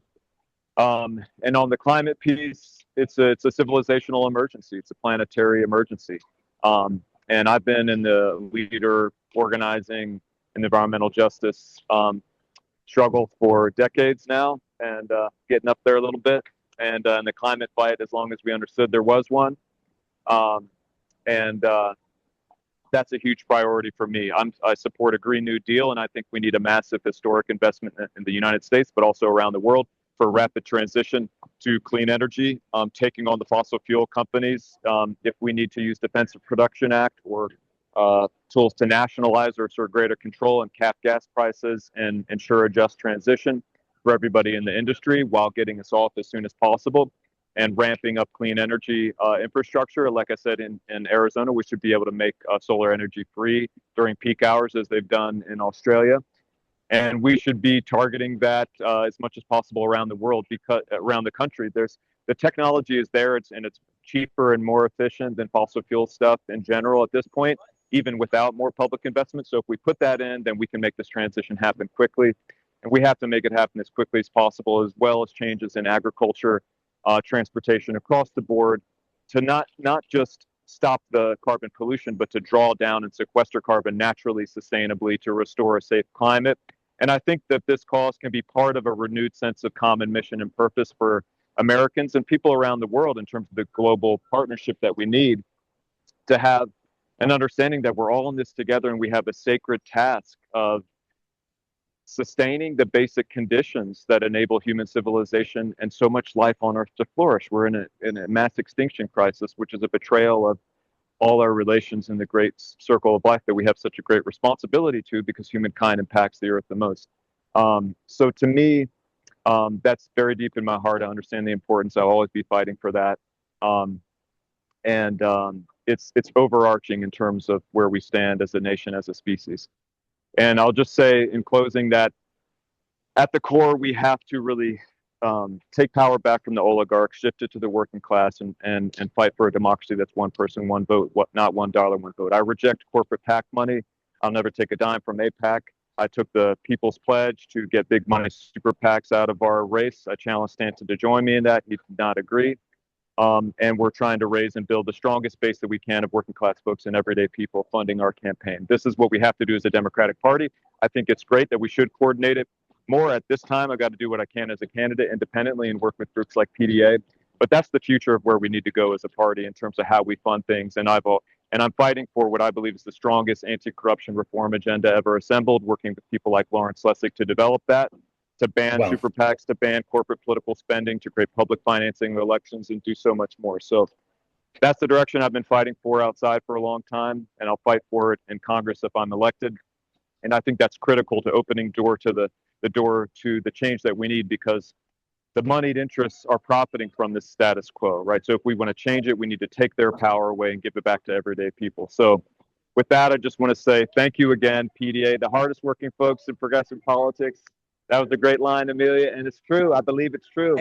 and on the climate piece, it's a civilizational emergency. It's a planetary emergency. And I've been in the leader organizing and environmental justice struggle for decades now, and getting up there a little bit. And in the climate fight, as long as we understood there was one. And that's a huge priority for me. I support a Green New Deal, and I think we need a massive historic investment in the United States, but also around the world for rapid transition to clean energy, taking on the fossil fuel companies. If we need to use Defensive Production Act or tools to nationalize or assert greater control and cap gas prices and ensure a just transition for everybody in the industry while getting us off as soon as possible and ramping up clean energy infrastructure. Like I said, in Arizona, we should be able to make solar energy free during peak hours as they've done in Australia. And we should be targeting that as much as possible around the world, because around the country, the technology is there, and it's cheaper and more efficient than fossil fuel stuff in general at this point, even without more public investment. So if we put that in, then we can make this transition happen quickly. And we have to make it happen as quickly as possible, as well as changes in agriculture, transportation across the board, to not just stop the carbon pollution, but to draw down and sequester carbon naturally, sustainably, to restore a safe climate. And I think that this cause can be part of a renewed sense of common mission and purpose for Americans and people around the world in terms of the global partnership that we need to have an understanding that we're all in this together, and we have a sacred task of sustaining the basic conditions that enable human civilization and so much life on Earth to flourish. We're in a mass extinction crisis, which is a betrayal of all our relations in the great circle of life that we have such a great responsibility to, because humankind impacts the Earth the most. So to me, that's very deep in my heart. I understand the importance. I'll always be fighting for that. It's overarching in terms of where we stand as a nation, as a species. And I'll just say in closing that at the core, we have to really take power back from the oligarchs, shift it to the working class, and fight for a democracy that's one person, one vote, not $1, one vote. I reject corporate PAC money. I'll never take a dime from APAC. I took the People's Pledge to get big money super PACs out of our race. I challenged Stanton to join me in that. He did not agree. And we're trying to raise and build the strongest base that we can of working class folks and everyday people funding our campaign. This is what we have to do as a Democratic Party. I think it's great that we should coordinate it more. At this time, I've got to do what I can as a candidate independently and work with groups like PDA. But that's the future of where we need to go as a party in terms of how we fund things. And I'm fighting for what I believe is the strongest anti-corruption reform agenda ever assembled, working with people like Lawrence Lessig to develop that, to ban super PACs, to ban corporate political spending, to create public financing of elections, and do so much more. So that's the direction I've been fighting for outside for a long time, and I'll fight for it in Congress if I'm elected. And I think that's critical to opening the door to the change that we need, because the moneyed interests are profiting from this status quo, right? So if we want to change it, we need to take their power away and give it back to everyday people. So with that, I just want to say thank you again, PDA, the hardest working folks in progressive politics. That was a great line, Amelia, and it's true. I believe it's true.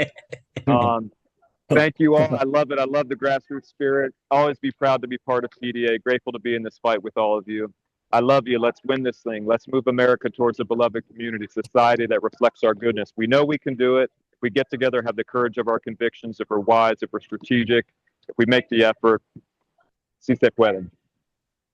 Thank you all. I love it. I love the grassroots spirit. Always be proud to be part of PDA. Grateful to be in this fight with all of you. I love you. Let's win this thing. Let's move America towards a beloved community, society that reflects our goodness. We know we can do it. If we get together, have the courage of our convictions, if we're wise, if we're strategic, if we make the effort, si se puede.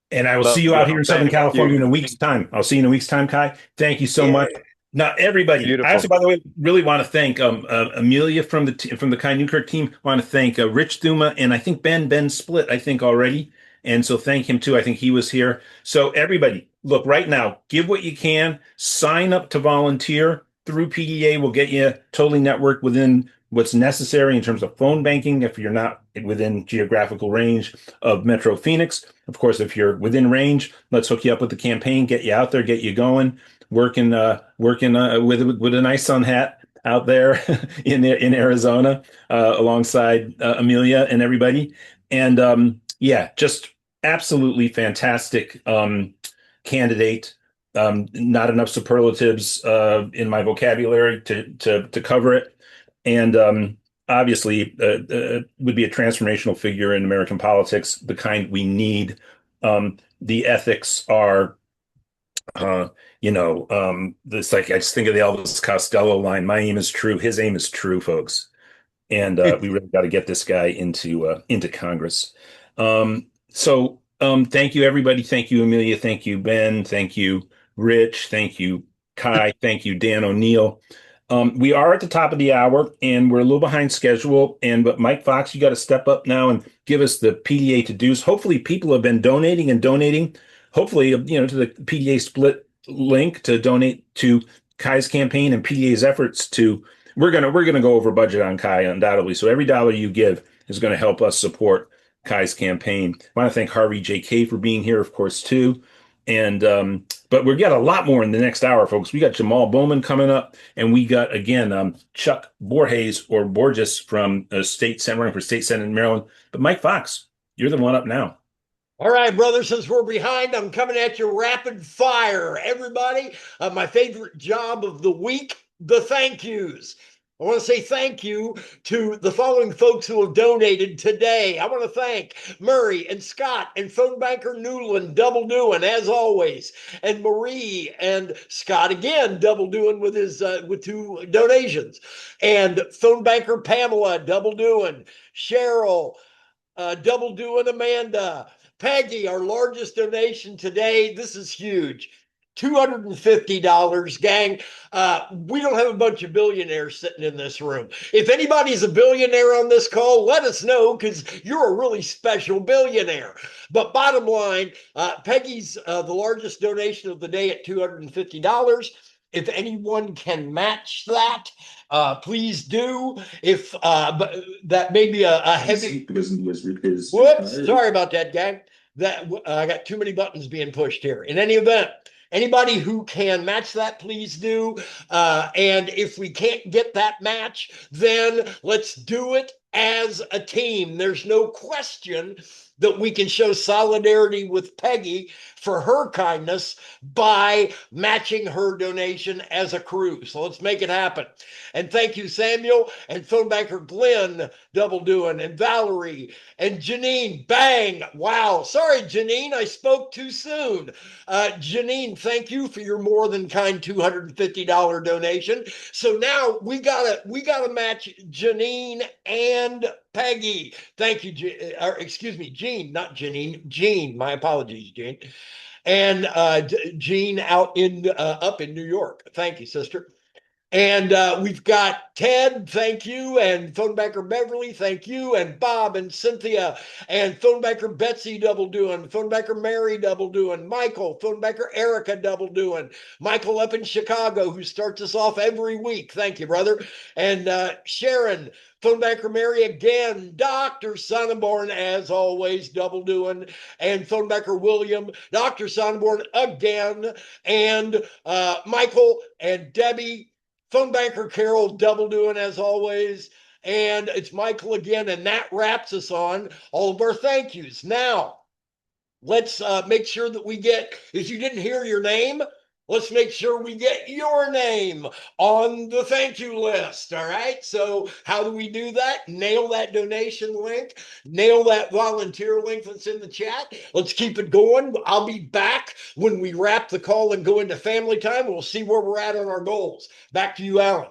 And I will see you out here in Southern California in a week's time. I'll see you in a week's time, Kai. Thank you so much. Now, everybody, beautiful. I also, by the way, really want to thank Amelia from the Kai Newkirk team. I want to thank Rich Thuma, and I think Ben split, I think, already. And so thank him, too. I think he was here. So everybody, look, right now, give what you can. Sign up to volunteer through PDA. We'll get you totally networked within what's necessary in terms of phone banking if you're not within geographical range of Metro Phoenix. Of course, if you're within range, let's hook you up with the campaign, get you out there, get you going. Working with a nice sun hat out there in Arizona alongside Amelia and everybody. And just absolutely fantastic candidate. Not enough superlatives in my vocabulary to cover it. And obviously would be a transformational figure in American politics, the kind we need. The ethics are, this like I just think of the Elvis Costello line: "My aim is true, his aim is true, folks." And we really got to get this guy into Congress. Thank you, everybody. Thank you, Amelia. Thank you, Ben. Thank you, Rich. Thank you, Kai. Thank you, Dan O'Neill. We are at the top of the hour, and we're a little behind schedule. But Mike Fox, you got to step up now and give us the PDA to-dos. Hopefully, people have been donating and donating. Hopefully, to the PDA split link to donate to Kai's campaign and PDA's efforts to. We're gonna go over budget on Kai undoubtedly. So every dollar you give is going to help us support Kai's campaign. I want to thank Harvey J.K. for being here, of course, too. And but we've got a lot more in the next hour, folks. We got Jamaal Bowman coming up, and we got again Chuck Borges or Borges from state senate, running for state senate in Maryland. But Mike Fox, you're the one up now. All right, brother, since we're behind, I'm coming at you rapid fire. Everybody, my favorite job of the week, the thank yous. I want to say thank you to the following folks who have donated today. I want to thank Murray and Scott and phone banker Newland, double doing as always, and Marie and Scott again, double doing with his with 2 donations, and phone banker Pamela, double doing, Cheryl, double doing, Amanda, Peggy, our largest donation today. This is huge. $250, gang. We don't have a bunch of billionaires sitting in this room. If anybody's a billionaire on this call, let us know, because you're a really special billionaire. But bottom line, Peggy's the largest donation of the day at $250. If anyone can match that, please do. If that may be a heavy. Whoops, sorry about that, gang. That I got too many buttons being pushed here. In any event, anybody who can match that, please do. And if we can't get that match, then let's do it as a team. There's no question that we can show solidarity with Peggy for her kindness by matching her donation as a crew. So let's make it happen. And thank you, Samuel, and phone banker Glenn, double doing, and Valerie, and Janine, bang. Wow. Sorry, Janine, I spoke too soon. Janine, thank you for your more than kind $250 donation. So now we gotta match Janine and Peggy. Thank you, Jean, not Janine. Jean, my apologies, Jean. And Jean out in up in New York. Thank you, sister. And we've got Ted, thank you, and phone banker Beverly, thank you, and Bob and Cynthia, and phone banker Betsy, double doing, phone banker Mary, double doing, Michael, phone banker Erica, double doing, Michael up in Chicago, who starts us off every week. Thank you, brother. And Sharon, phone banker Mary again, Dr. Sonneborn, as always, double doing, and phone banker William, Dr. Sonneborn again, and Michael and Debbie, phone banker Carol, double doing as always, and it's Michael again, and that wraps us on all of our thank yous. Now, let's make sure that we get, if you didn't hear your name, let's make sure we get your name on the thank you list. All right. So how do we do that? Nail that donation link, nail that volunteer link that's in the chat. Let's keep it going. I'll be back when we wrap the call and go into family time. We'll see where we're at on our goals. Back to you, Alan.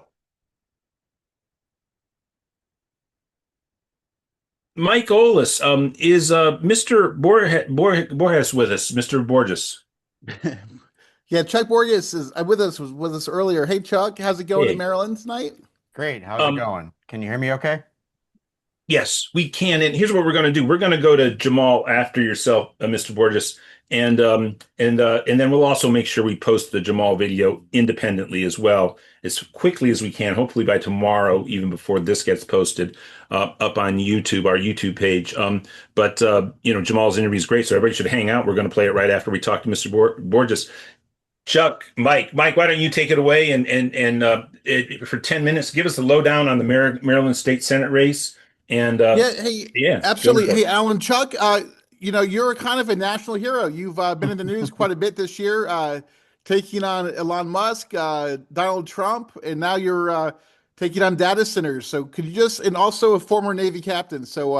Mike Olis, is Mr. Borges with us? Mr. Borges. Yeah, Chuck Borges is with us earlier. Hey, Chuck, how's it going Hey. in Maryland tonight? Great. How's it going? Can you hear me okay? Yes, we can. And here's what we're going to do. We're going to go to Jamaal after yourself, Mr. Borges, and then we'll also make sure we post the Jamaal video independently as well, as quickly as we can. Hopefully by tomorrow, even before this gets posted up on YouTube, our YouTube page. But Jamaal's interview is great, so everybody should hang out. We're going to play it right after we talk to Mr. Borges. Chuck, Mike, why don't you take it away and for 10 minutes, give us the lowdown on the Maryland State Senate race. And absolutely. Hey, Alan, Chuck, you're kind of a national hero. You've been in the news quite a bit this year, taking on Elon Musk, Donald Trump, and now you're taking on data centers. So could you just, and also a former Navy captain. So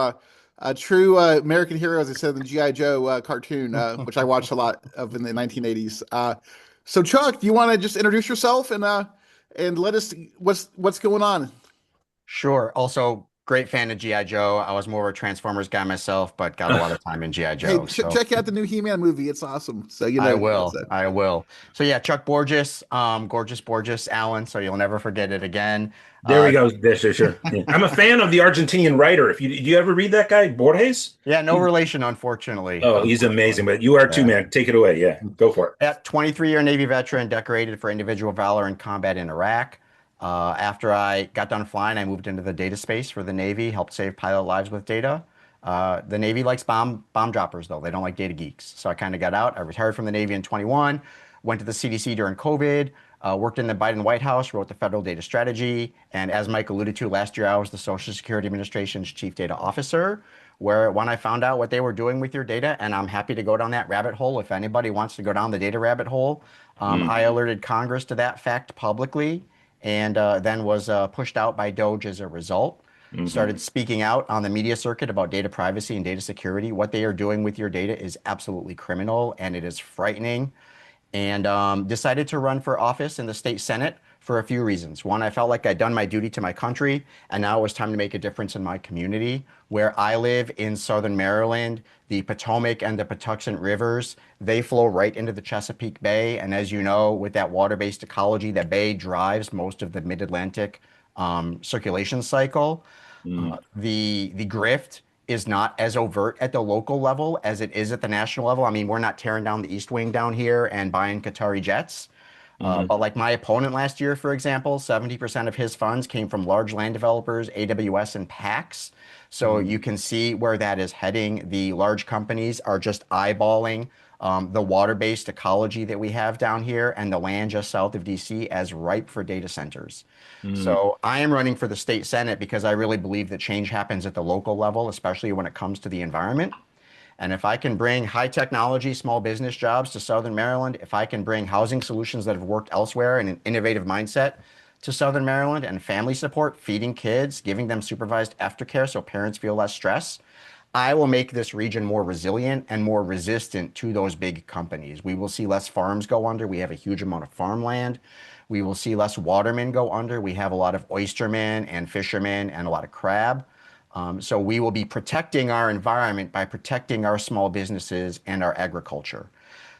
a true American hero, as I said in the G.I. Joe cartoon, which I watched a lot of in the 1980s. So Chuck, do you want to just introduce yourself and let us what's going on? Sure. Also, great fan of G.I. Joe. I was more of a Transformers guy myself, but got a lot of time in G.I. Joe. Hey, check out the new He-Man movie. It's awesome. So I will. I will. So yeah, Chuck Borges, gorgeous Borges, Alan. So you'll never forget it again. There we go. Sure. Yeah. I'm a fan of the Argentinian writer. Do you ever read that guy, Borges? Yeah, no relation, unfortunately. Oh, he's amazing. But you are too, man. Take it away. Yeah, go for it. At 23-year Navy veteran, decorated for individual valor in combat in Iraq. After I got done flying, I moved into the data space for the Navy, helped save pilot lives with data. The Navy likes bomb droppers, though. They don't like data geeks. So I kind of got out. I retired from the Navy in 21, went to the CDC during COVID, worked in the Biden White House, wrote the federal data strategy. And as Mike alluded to, last year I was the Social Security Administration's chief data officer, where when I found out what they were doing with your data, and I'm happy to go down that rabbit hole if anybody wants to go down the data rabbit hole, I alerted Congress to that fact publicly, and then was pushed out by DOJ as a result. Started speaking out on the media circuit about data privacy and data security. What they are doing with your data is absolutely criminal, and it is frightening. And decided to run for office in the state Senate for a few reasons. One, I felt like I'd done my duty to my country, and now it was time to make a difference in my community. Where I live in Southern Maryland, the Potomac and the Patuxent rivers, they flow right into the Chesapeake Bay. And as you know, with that water-based ecology, the bay drives most of the mid-Atlantic circulation cycle. The grift is not as overt at the local level as it is at the national level. I mean, we're not tearing down the East Wing down here and buying Qatari jets. But like my opponent last year, for example, 70% of his funds came from large land developers, AWS and PACs. So you can see where that is heading. The large companies are just eyeballing the water-based ecology that we have down here and the land just south of DC as ripe for data centers. So I am running for the state Senate because I really believe that change happens at the local level, especially when it comes to the environment. And if I can bring high technology, small business jobs to Southern Maryland, if I can bring housing solutions that have worked elsewhere and an innovative mindset to Southern Maryland and family support, feeding kids, giving them supervised aftercare so parents feel less stress, I will make this region more resilient and more resistant to those big companies. We will see less farms go under. We have a huge amount of farmland. We will see less watermen go under. We have a lot of oystermen and fishermen and a lot of crab. So we will be protecting our environment by protecting our small businesses and our agriculture.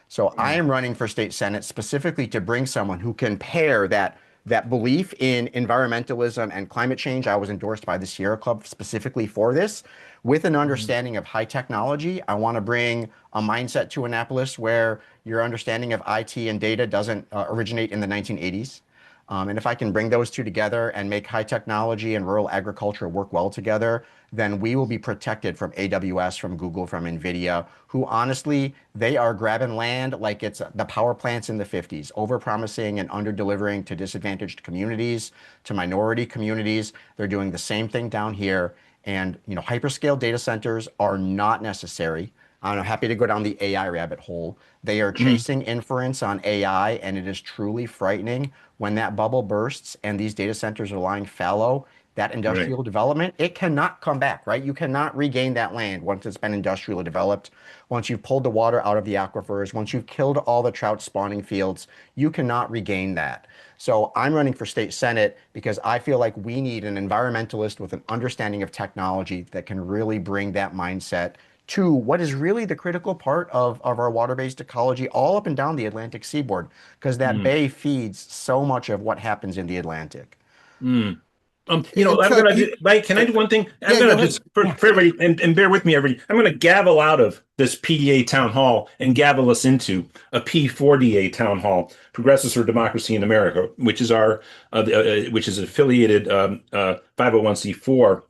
So I am running for state Senate specifically to bring someone who can pair that belief in environmentalism and climate change. I was endorsed by the Sierra Club specifically for this, with an understanding of high technology. I want to bring a mindset to Annapolis where your understanding of IT and data doesn't originate in the 1980s. And if I can bring those two together and make high technology and rural agriculture work well together, then we will be protected from AWS, from Google, from NVIDIA, who honestly, they are grabbing land like it's the power plants in the 50s, overpromising and under-delivering to disadvantaged communities, to minority communities. They're doing the same thing down here. And hyperscale data centers are not necessary. I'm happy to go down the AI rabbit hole. They are chasing inference on AI, and it is truly frightening when that bubble bursts and these data centers are lying fallow. That industrial development, it cannot come back, right? You cannot regain that land once it's been industrially developed. Once you've pulled the water out of the aquifers, once you've killed all the trout spawning fields, you cannot regain that. So I'm running for state Senate because I feel like we need an environmentalist with an understanding of technology that can really bring that mindset to what is really the critical part of our water-based ecology all up and down the Atlantic seaboard, because that bay feeds so much of what happens in the Atlantic. I'm gonna do, Mike, can I do one thing? I'm gonna just for everybody and bear with me, everybody. I'm gonna gavel out of this PDA town hall and gavel us into a P40A town hall, Progressives for Democracy in America, which is our which is affiliated 501c4,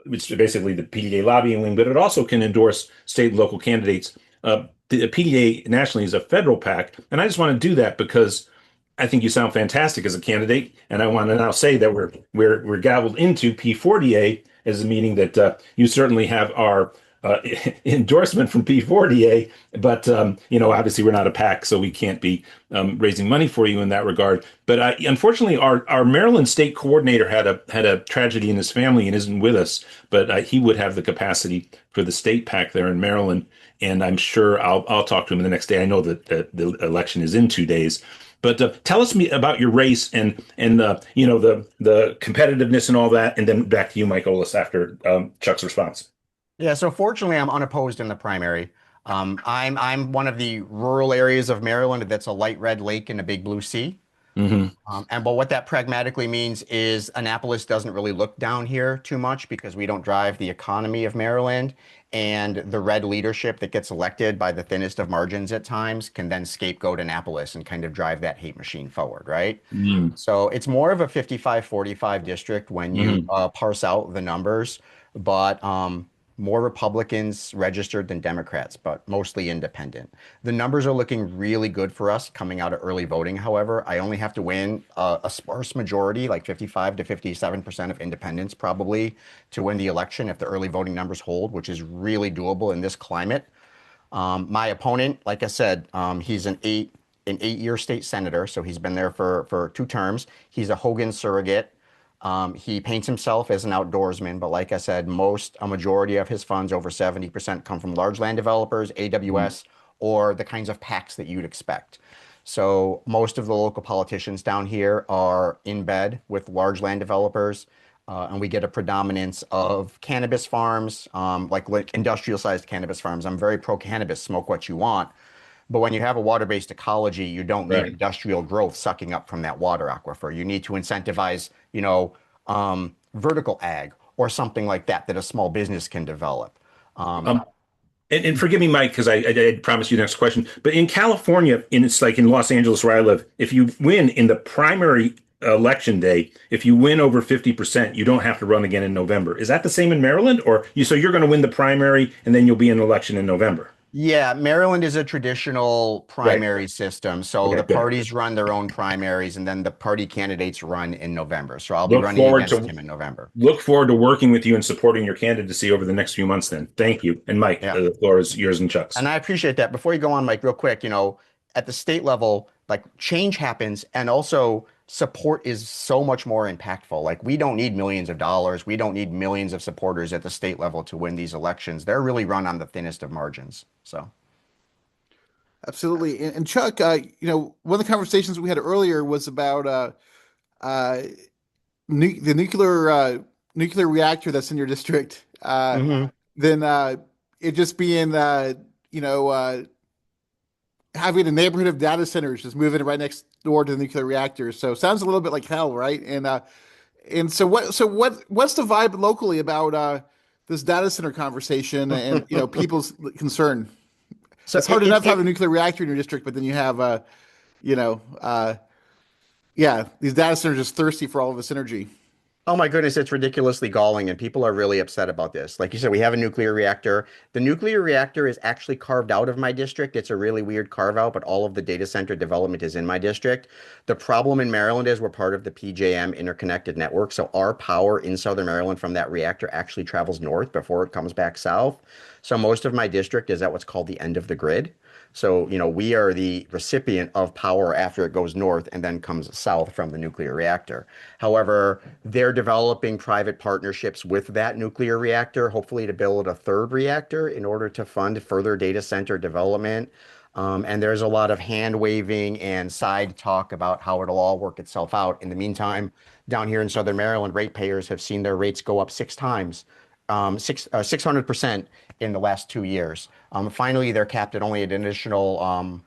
which is basically the PDA lobbying wing, but it also can endorse state and local candidates. The PDA nationally is a federal PAC, and I just want to do that because I think you sound fantastic as a candidate, and I want to now say that we're gaveled into P40A as a meeting that you certainly have our endorsement from P40A, but obviously we're not a PAC, so we can't be raising money for you in that regard. But unfortunately, our Maryland state coordinator had a tragedy in his family and isn't with us. But he would have the capacity for the state PAC there in Maryland, and I'm sure I'll talk to him the next day. I know that the election is in 2 days. But tell us about your race and the competitiveness and all that, and then back to you, Mike Olis, after Chuck's response. Yeah, so fortunately, I'm unopposed in the primary. I'm one of the rural areas of Maryland that's a light red lake and a big blue sea. But what that pragmatically means is Annapolis doesn't really look down here too much because we don't drive the economy of Maryland, and the red leadership that gets elected by the thinnest of margins at times can then scapegoat Annapolis and kind of drive that hate machine forward, right? So it's more of a 55-45 district when you parse out the numbers, but more Republicans registered than Democrats, but mostly independent. The numbers are looking really good for us coming out of early voting. However, I only have to win a sparse majority, like 55 to 57% of independents probably, to win the election if the early voting numbers hold, which is really doable in this climate. My opponent, like I said, he's an eight-year state senator, so he's been there for 2 terms. He's a Hogan surrogate. He paints himself as an outdoorsman, but like I said, a majority of his funds, over 70%, come from large land developers, AWS, or the kinds of PACs that you'd expect. So most of the local politicians down here are in bed with large land developers, and we get a predominance of cannabis farms, like industrial-sized cannabis farms. I'm very pro-cannabis, smoke what you want. But when you have a water-based ecology, you don't need industrial growth sucking up from that water aquifer. You need to incentivize, vertical ag or something like that a small business can develop. And forgive me, Mike, because I promised you the next question. But in California, it's like in Los Angeles where I live, if you win in the primary election day, if you win over 50%, you don't have to run again in November. Is that the same in Maryland? So you're going to win the primary and then you'll be in an election in November? Yeah, Maryland is a traditional primary system. So the parties run their own primaries, and then the party candidates run in November. So I'll be running against him in November. Look forward to working with you and supporting your candidacy over the next few months then. Thank you. And Mike, the floor is yours and Chuck's. And I appreciate that. Before you go on, Mike, real quick, at the state level, like change happens, and also support is so much more impactful. Like we don't need millions of dollars. We don't need millions of supporters at the state level to win these elections. They're really run on the thinnest of margins. So. Absolutely. And Chuck, one of the conversations we had earlier was about the nuclear reactor that's in your district. Then it just being, having a neighborhood of data centers just moving right next door to the nuclear reactor. So it sounds a little bit like hell, right? And so what's the vibe locally about this data center conversation and people's concern? So it's hard enough to have a nuclear reactor in your district, but then you have these data centers just thirsty for all of this energy. Oh my goodness, it's ridiculously galling, and people are really upset about this. Like you said, we have a nuclear reactor. The nuclear reactor is actually carved out of my district. It's a really weird carve out, but all of the data center development is in my district. The problem in Maryland is we're part of the PJM interconnected network. So our power in Southern Maryland from that reactor actually travels north before it comes back south. So most of my district is at what's called the end of the grid. So, we are the recipient of power after it goes north and then comes south from the nuclear reactor. However, they're developing private partnerships with that nuclear reactor, hopefully to build a 3rd reactor in order to fund further data center development. And there's a lot of hand waving and side talk about how it'll all work itself out. In the meantime, down here in Southern Maryland, ratepayers have seen their rates go up 600% in the last 2 years. Finally, they're capped at only an additional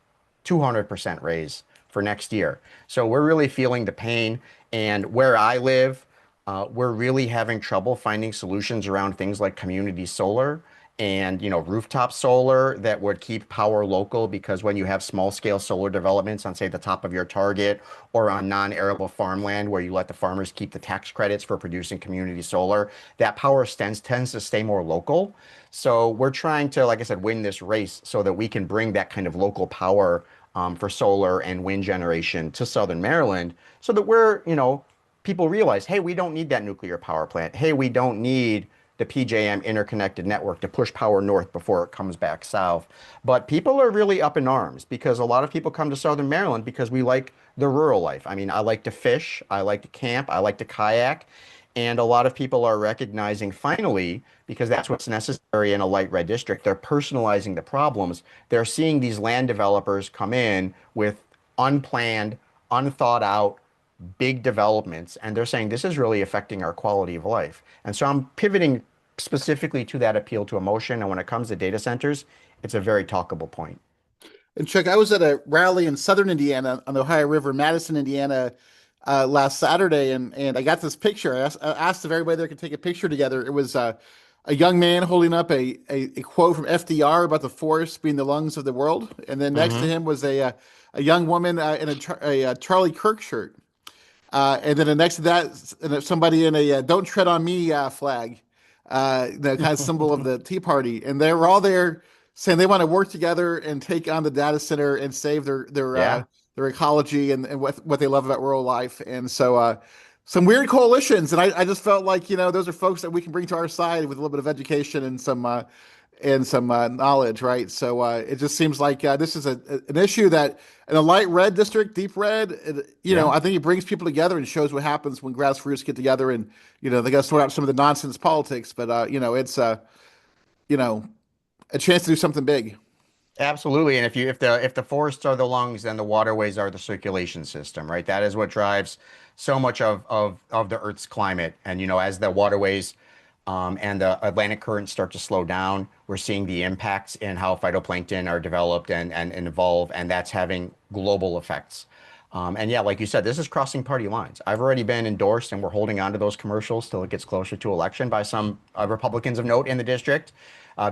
200% raise for next year. So we're really feeling the pain. And where I live, we're really having trouble finding solutions around things like community solar and rooftop solar that would keep power local, because when you have small scale solar developments on, say, the top of your target or on non-arable farmland where you let the farmers keep the tax credits for producing community solar, that power tends to stay more local. So we're trying to, like I said, win this race so that we can bring that kind of local power for solar and wind generation to Southern Maryland, so that we're, people realize, hey, we don't need that nuclear power plant. Hey, we don't need the PJM interconnected network to push power north before it comes back south. But people are really up in arms because a lot of people come to Southern Maryland because we like the rural life. I mean, I like to fish, I like to camp, I like to kayak. And a lot of people are recognizing finally, because that's what's necessary in a light red district, they're personalizing the problems. They're seeing these land developers come in with unplanned, unthought out, big developments, and they're saying this is really affecting our quality of life. And so I'm pivoting specifically to that appeal to emotion. And when it comes to data centers, it's a very talkable point. And Chuck, I was at a rally in southern Indiana on the Ohio River, Madison, Indiana, last Saturday, and I got this picture. I asked if everybody there could take a picture together. It was a young man holding up a quote from FDR about the forest being the lungs of the world, and then next to him was a young woman in a Charlie Kirk shirt, and then next to that somebody in a "Don't Tread on Me" flag, the kind of symbol of the Tea Party, and they were all there saying they want to work together and take on the data center and save their ecology and what they love about rural life. And so some weird coalitions. And I just felt like, those are folks that we can bring to our side with a little bit of education and some knowledge, right? So it just seems like this is an issue that in a light red district, deep red, I think it brings people together and shows what happens when grassroots get together and, they got to sort out some of the nonsense politics. But, it's, a chance to do something big. Absolutely. And if the forests are the lungs, then the waterways are the circulation system, right? That is what drives so much of the Earth's climate. And, as the waterways and the Atlantic currents start to slow down, we're seeing the impacts in how phytoplankton are developed and evolve, and that's having global effects. And yeah, like you said, this is crossing party lines. I've already been endorsed, and we're holding on to those commercials till it gets closer to election by some Republicans of note in the district.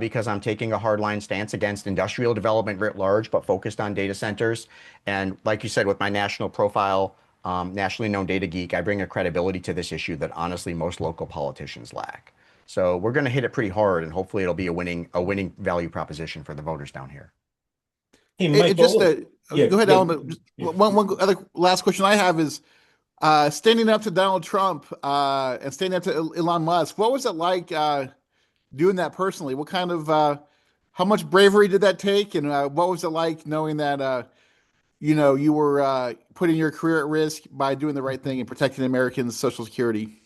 Because I'm taking a hardline stance against industrial development writ large, but focused on data centers. And like you said, with my national profile, nationally known data geek, I bring a credibility to this issue that honestly most local politicians lack. So we're going to hit it pretty hard, and hopefully it'll be a winning value proposition for the voters down here. Hey, Mike, go ahead, Alan. But just one other last question I have is standing up to Donald Trump and standing up to Elon Musk. What was it like? Doing that personally? What kind of how much bravery did that take, and what was it like knowing that you were putting your career at risk by doing the right thing and protecting Americans' Social Security?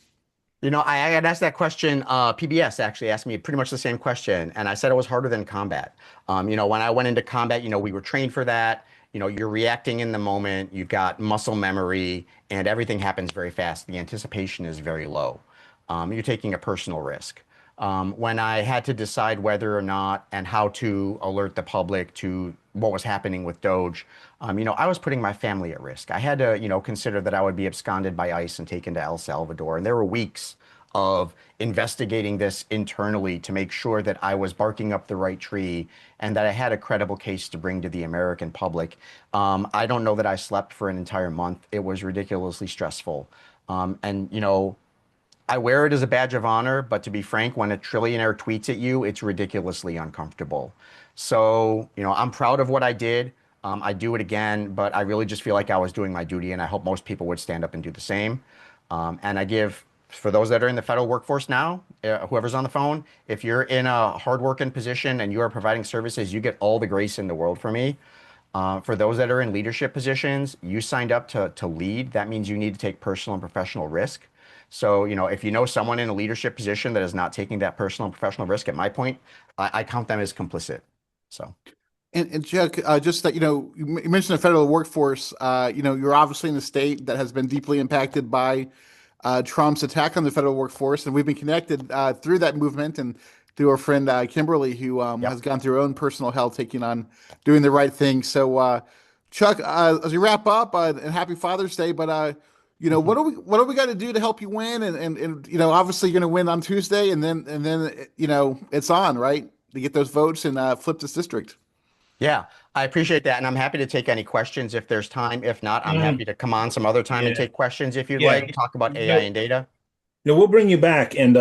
I had asked that question. PBS actually asked me pretty much the same question, and I said it was harder than combat. When I went into combat, we were trained for that. You're reacting in the moment. You've got muscle memory, and everything happens very fast. The anticipation is very low. You're taking a personal risk. When I had to decide whether or not and how to alert the public to what was happening with Doge, I was putting my family at risk. I had to, consider that I would be absconded by ICE and taken to El Salvador. And there were weeks of investigating this internally to make sure that I was barking up the right tree and that I had a credible case to bring to the American public. I don't know that I slept for an entire month. It was ridiculously stressful. I wear it as a badge of honor, but to be frank, when a trillionaire tweets at you, it's ridiculously uncomfortable. So, I'm proud of what I did. I do it again, but I really just feel like I was doing my duty, and I hope most people would stand up and do the same. And I give, for those that are in the federal workforce now, whoever's on the phone, if you're in a hardworking position and you are providing services, you get all the grace in the world from me. For those that are in leadership positions, you signed up to lead. That means you need to take personal and professional risk. So, if you know someone in a leadership position that is not taking that personal and professional risk, at my point, I count them as complicit. So, and Chuck, just that, you mentioned the federal workforce. You're obviously in a state that has been deeply impacted by Trump's attack on the federal workforce, and we've been connected through that movement and through our friend Kimberly, who has gone through her own personal hell, taking on doing the right thing. So, Chuck, as we wrap up, and happy Father's Day, but what do we got to do to help you win? And obviously you're going to win on Tuesday, and then it's on, right, to get those votes and flip this district. Yeah, I appreciate that, and I'm happy to take any questions if there's time. If not, I'm happy to come on some other time and take questions if you'd like. Talk about AI and data. No, we'll bring you back, and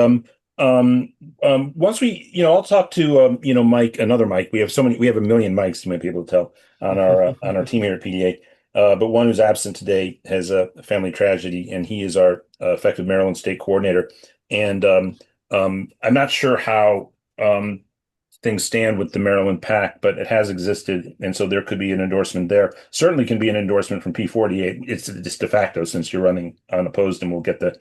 once we, I'll talk to Mike, another Mike. We have a million Mikes, you might be able to tell on our team here at PDA. But one who's absent today has a family tragedy, and he is our effective Maryland state coordinator. And I'm not sure how things stand with the Maryland PAC, but it has existed, and so there could be an endorsement there. Certainly can be an endorsement from P48. It's de facto since you're running unopposed, and we'll get the.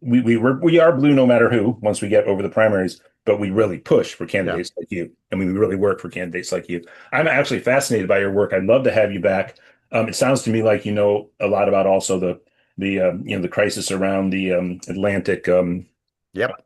We are blue no matter who once we get over the primaries, but we really push for candidates like you, and we really work for candidates like you. I'm actually fascinated by your work. I'd love to have you back. It sounds to me like you know a lot about also the crisis around the Atlantic. Yep.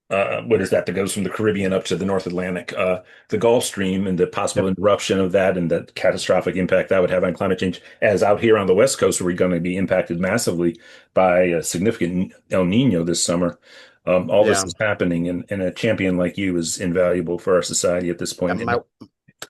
What is that goes from the Caribbean up to the North Atlantic, the Gulf Stream, and the possible interruption of that, and the catastrophic impact that would have on climate change. As out here on the West Coast, we're going to be impacted massively by a significant El Nino this summer. All this is happening, and a champion like you is invaluable for our society at this point.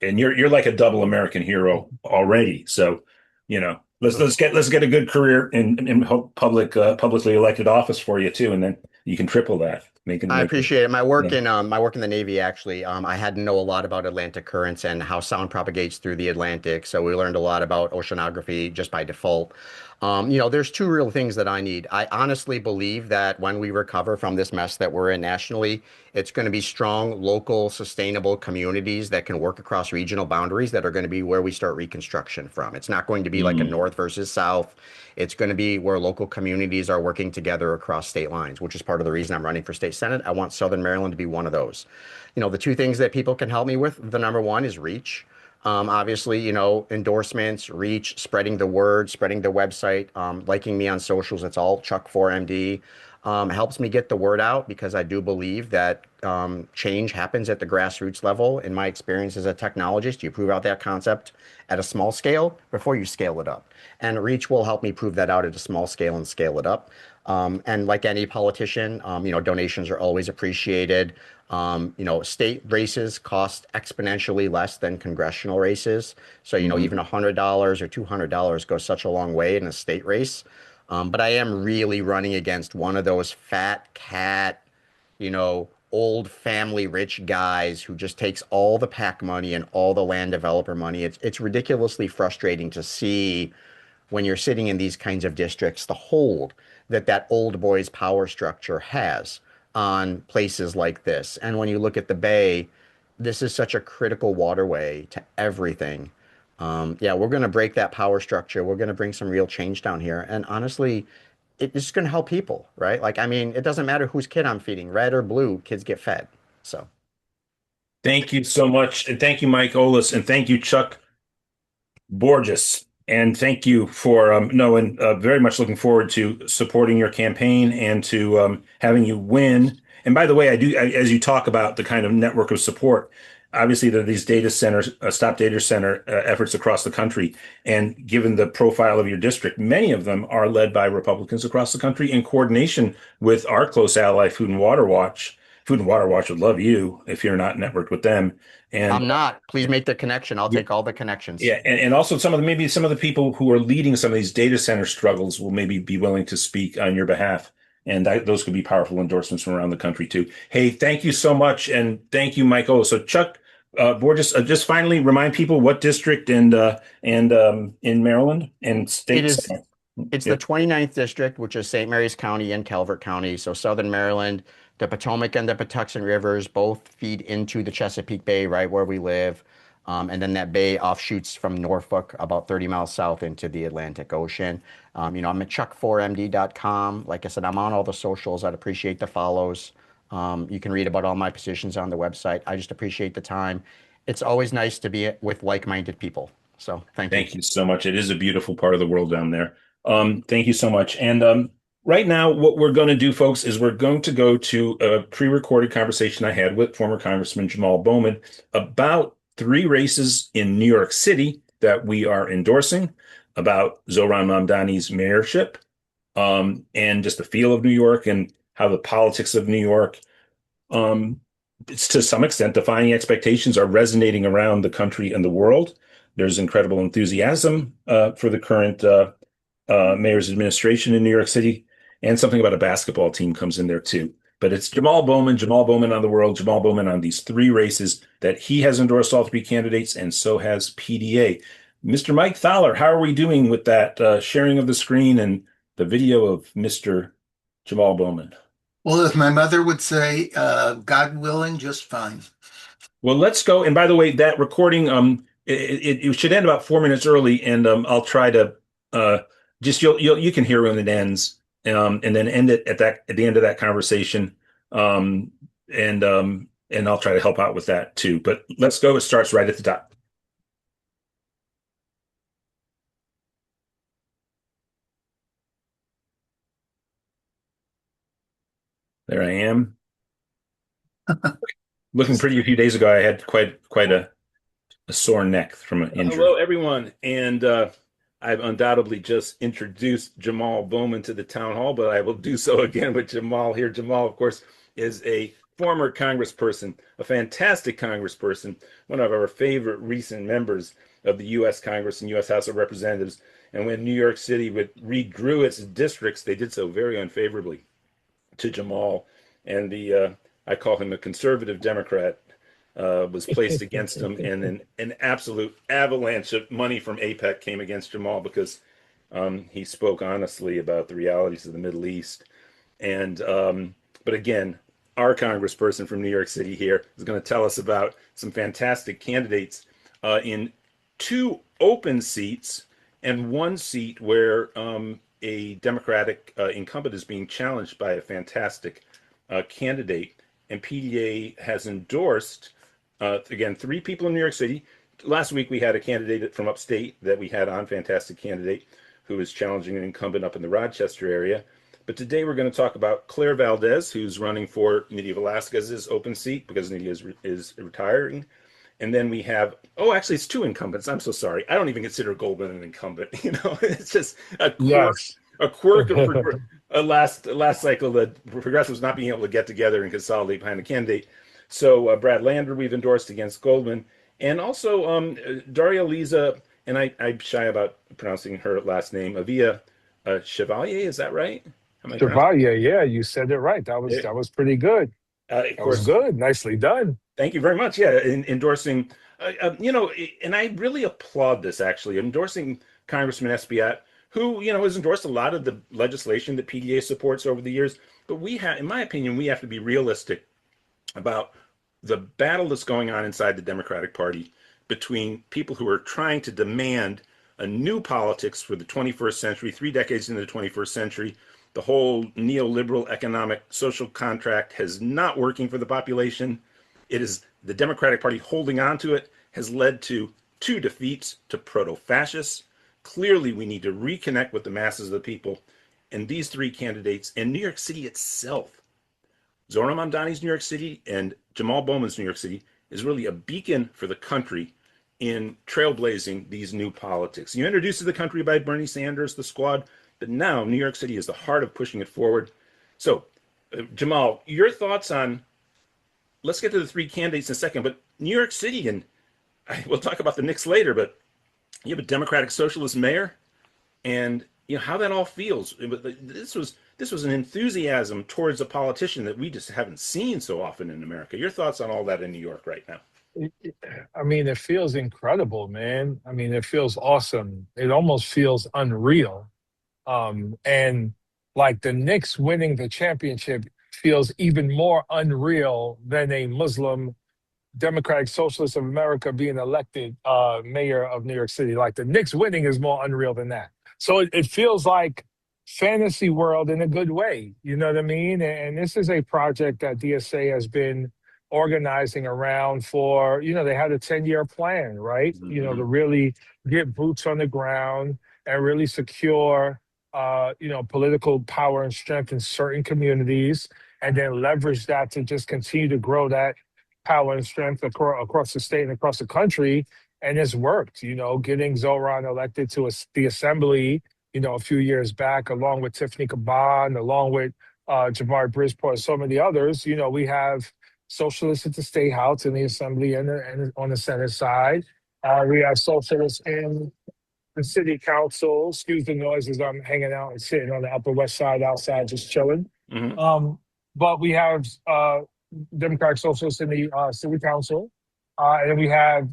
And you're like a double American hero already. So, you know, let's get a good career in publicly elected office for you too, and then you can triple that. I appreciate it. My work in the Navy, actually, I had to know a lot about Atlantic currents and how sound propagates through the Atlantic. So we learned a lot about oceanography just by default. You know, there's two real things that I need. I honestly believe that when we recover from this mess that we're in nationally, it's going to be strong, local, sustainable communities that can work across regional boundaries that are going to be where we start reconstruction from. It's not going to be like a North versus South. It's going to be where local communities are working together across state lines, which is part of the reason I'm running for state senate. I want Southern Maryland to be one of those. You know, the two things that people can help me with, the number one is reach. Obviously, you know, endorsements, reach, spreading the word, spreading the website, liking me on socials. It's all Chuck4MD. Helps me get the word out because I do believe that change happens at the grassroots level. In my experience as a technologist, you prove out that concept at a small scale before you scale it up. And reach will help me prove that out at a small scale and scale it up. And like any politician, you know, donations are always appreciated. You know, state races cost exponentially less than congressional races. So, you know, even $100 or $200 goes such a long way in a state race. But I am really running against one of those fat cat, you know, old family rich guys who just takes all the PAC money and all the land developer money. It's ridiculously frustrating to see when you're sitting in these kinds of districts, the hold that old boys power structure has on places like this. And when you look at the Bay, this is such a critical waterway to everything. Yeah, we're going to break that power structure. We're going to bring some real change down here. And honestly, it's going to help people, right? Like, I mean, it doesn't matter whose kid I'm feeding, red or blue, kids get fed. So. Thank you so much. And thank you, Mike Olis. And thank you, Chuck Borges. And thank you for knowing, very much looking forward to supporting your campaign and to having you win. And by the way, as you talk about the kind of network of support, obviously there are these data centers, stop data center efforts across the country. And given the profile of your district, many of them are led by Republicans across the country in coordination with our close ally, Food and Water Watch. Food and Water Watch would love you if you're not networked with them. And I'm not. Please make the connection. I'll take all the connections. Yeah, and also maybe some of the people who are leading some of these data center struggles will maybe be willing to speak on your behalf. And those could be powerful endorsements from around the country too. Hey, thank you so much, and thank you, Michael. So Chuck Borges, just finally remind people what district and in Maryland and state. It's the 29th district, which is St. Mary's County and Calvert County. So Southern Maryland. The Potomac and the Patuxent Rivers both feed into the Chesapeake Bay, right where we live. And then that bay offshoots from Norfolk about 30 miles south into the Atlantic Ocean. You know, I'm at chuck4md.com. Like I said, I'm on all the socials. I'd appreciate the follows. You can read about all my positions on the website. I just appreciate the time. It's always nice to be with like-minded people. So thank you. Thank you so much. It is a beautiful part of the world down there. Thank you so much. And right now, what we're going to do, folks, is we're going to go to a pre-recorded conversation I had with former Congressman Jamaal Bowman about 3 races in New York City that we are endorsing, about Zohran Mamdani's mayorship, and just the feel of New York and how the politics of New York, it's to some extent, defying expectations are resonating around the country and the world. There's incredible enthusiasm for the current mayor's administration in New York City. And something about a basketball team comes in there too. But it's Jamaal Bowman on the world, Jamaal Bowman on these 3 races that he has endorsed all 3 candidates, and so has PDA. Mr. Mike Thaler, how are we doing with that sharing of the screen and the video of Mr. Jamaal Bowman? Well, as my mother would say, God willing, just fine. Well, let's go. And by the way, that recording, it should end about 4 minutes early, and I'll try to just you can hear when it ends, and then end it at the end of that conversation, and I'll try to help out with that too. But let's go. It starts right at the top. There I am. Looking pretty. A few days ago, I had quite a sore neck from an injury. Hello, everyone, and I've undoubtedly just introduced Jamaal Bowman to the town hall, but I will do so again with Jamaal here. Jamaal, of course, is a former congressperson, a fantastic congressperson, one of our favorite recent members of the U.S. Congress and U.S. House of Representatives. And when New York City redrew its districts, they did so very unfavorably to Jamaal, and I call him a conservative Democrat, was placed against him, and an absolute avalanche of money from AIPAC came against Jamaal because he spoke honestly about the realities of the Middle East. And but again, our congressperson from New York City here is going to tell us about some fantastic candidates in 2 open seats and 1 seat where a Democratic incumbent is being challenged by a fantastic candidate. And PDA has endorsed, again, 3 people in New York City. Last week, we had a candidate from upstate that we had on, fantastic candidate, who is challenging an incumbent up in the Rochester area. But today, we're going to talk about Claire Valdez, who's running for Nydia Velasquez's open seat because Nydia is retiring. And then we have, actually, it's 2 incumbents. I'm so sorry. I don't even consider Goldman an incumbent. It's just a quirk of a last cycle that progressives not being able to get together and consolidate behind a candidate. So Brad Lander we've endorsed against Goldman, and also Darializa, and I'm shy about pronouncing her last name, Avila Chevalier. Is that right? Chevalier, yeah, you said it right. That was pretty good. That was good. Nicely done. Thank you very much. Yeah, endorsing, and I really applaud this, actually, endorsing Congressman Espaillat, who, has endorsed a lot of the legislation that PDA supports over the years. But in my opinion, we have to be realistic about the battle that's going on inside the Democratic Party between people who are trying to demand a new politics for the 21st century, 3 decades into the 21st century. The whole neoliberal economic social contract is not working for the population. It is the Democratic Party holding on to it has led to 2 defeats to proto-fascists. Clearly, we need to reconnect with the masses of the people. And these 3 candidates, and New York City itself, Zohran Mamdani's New York City and Jamaal Bowman's New York City, is really a beacon for the country in trailblazing these new politics. You introduced to the country by Bernie Sanders, the squad, but now New York City is the heart of pushing it forward. So, Jamaal, your thoughts on, let's get to the 3 candidates in a second, but New York City, and we'll talk about the Knicks later, but you have a Democratic Socialist mayor, and how that all feels. This was an enthusiasm towards a politician that we just haven't seen so often in America. Your thoughts on all that in New York right now? I mean, it feels incredible, man. I mean, it feels awesome. It almost feels unreal. And like the Knicks winning the championship feels even more unreal than a Muslim Democratic Socialist of America being elected mayor of New York City. Like the Knicks winning is more unreal than that. So it feels like fantasy world in a good way. You know what I mean? And this is a project that DSA has been organizing around for, they had a 10-year plan, right? Mm-hmm. To really get boots on the ground and really secure, political power and strength in certain communities, and then leverage that to just continue to grow that power and strength across the state and across the country. And it's worked, getting Zohran elected to the assembly, a few years back, along with Tiffany Caban, along with Jabari Bridgeport, and so many others. We have socialists at the State House and the Assembly and on the Senate side. We have socialists in the City Council. Excuse the noises, I'm hanging out and sitting on the Upper West Side outside just chilling. Mm-hmm. But we have Democratic Socialists in the City Council. And we have,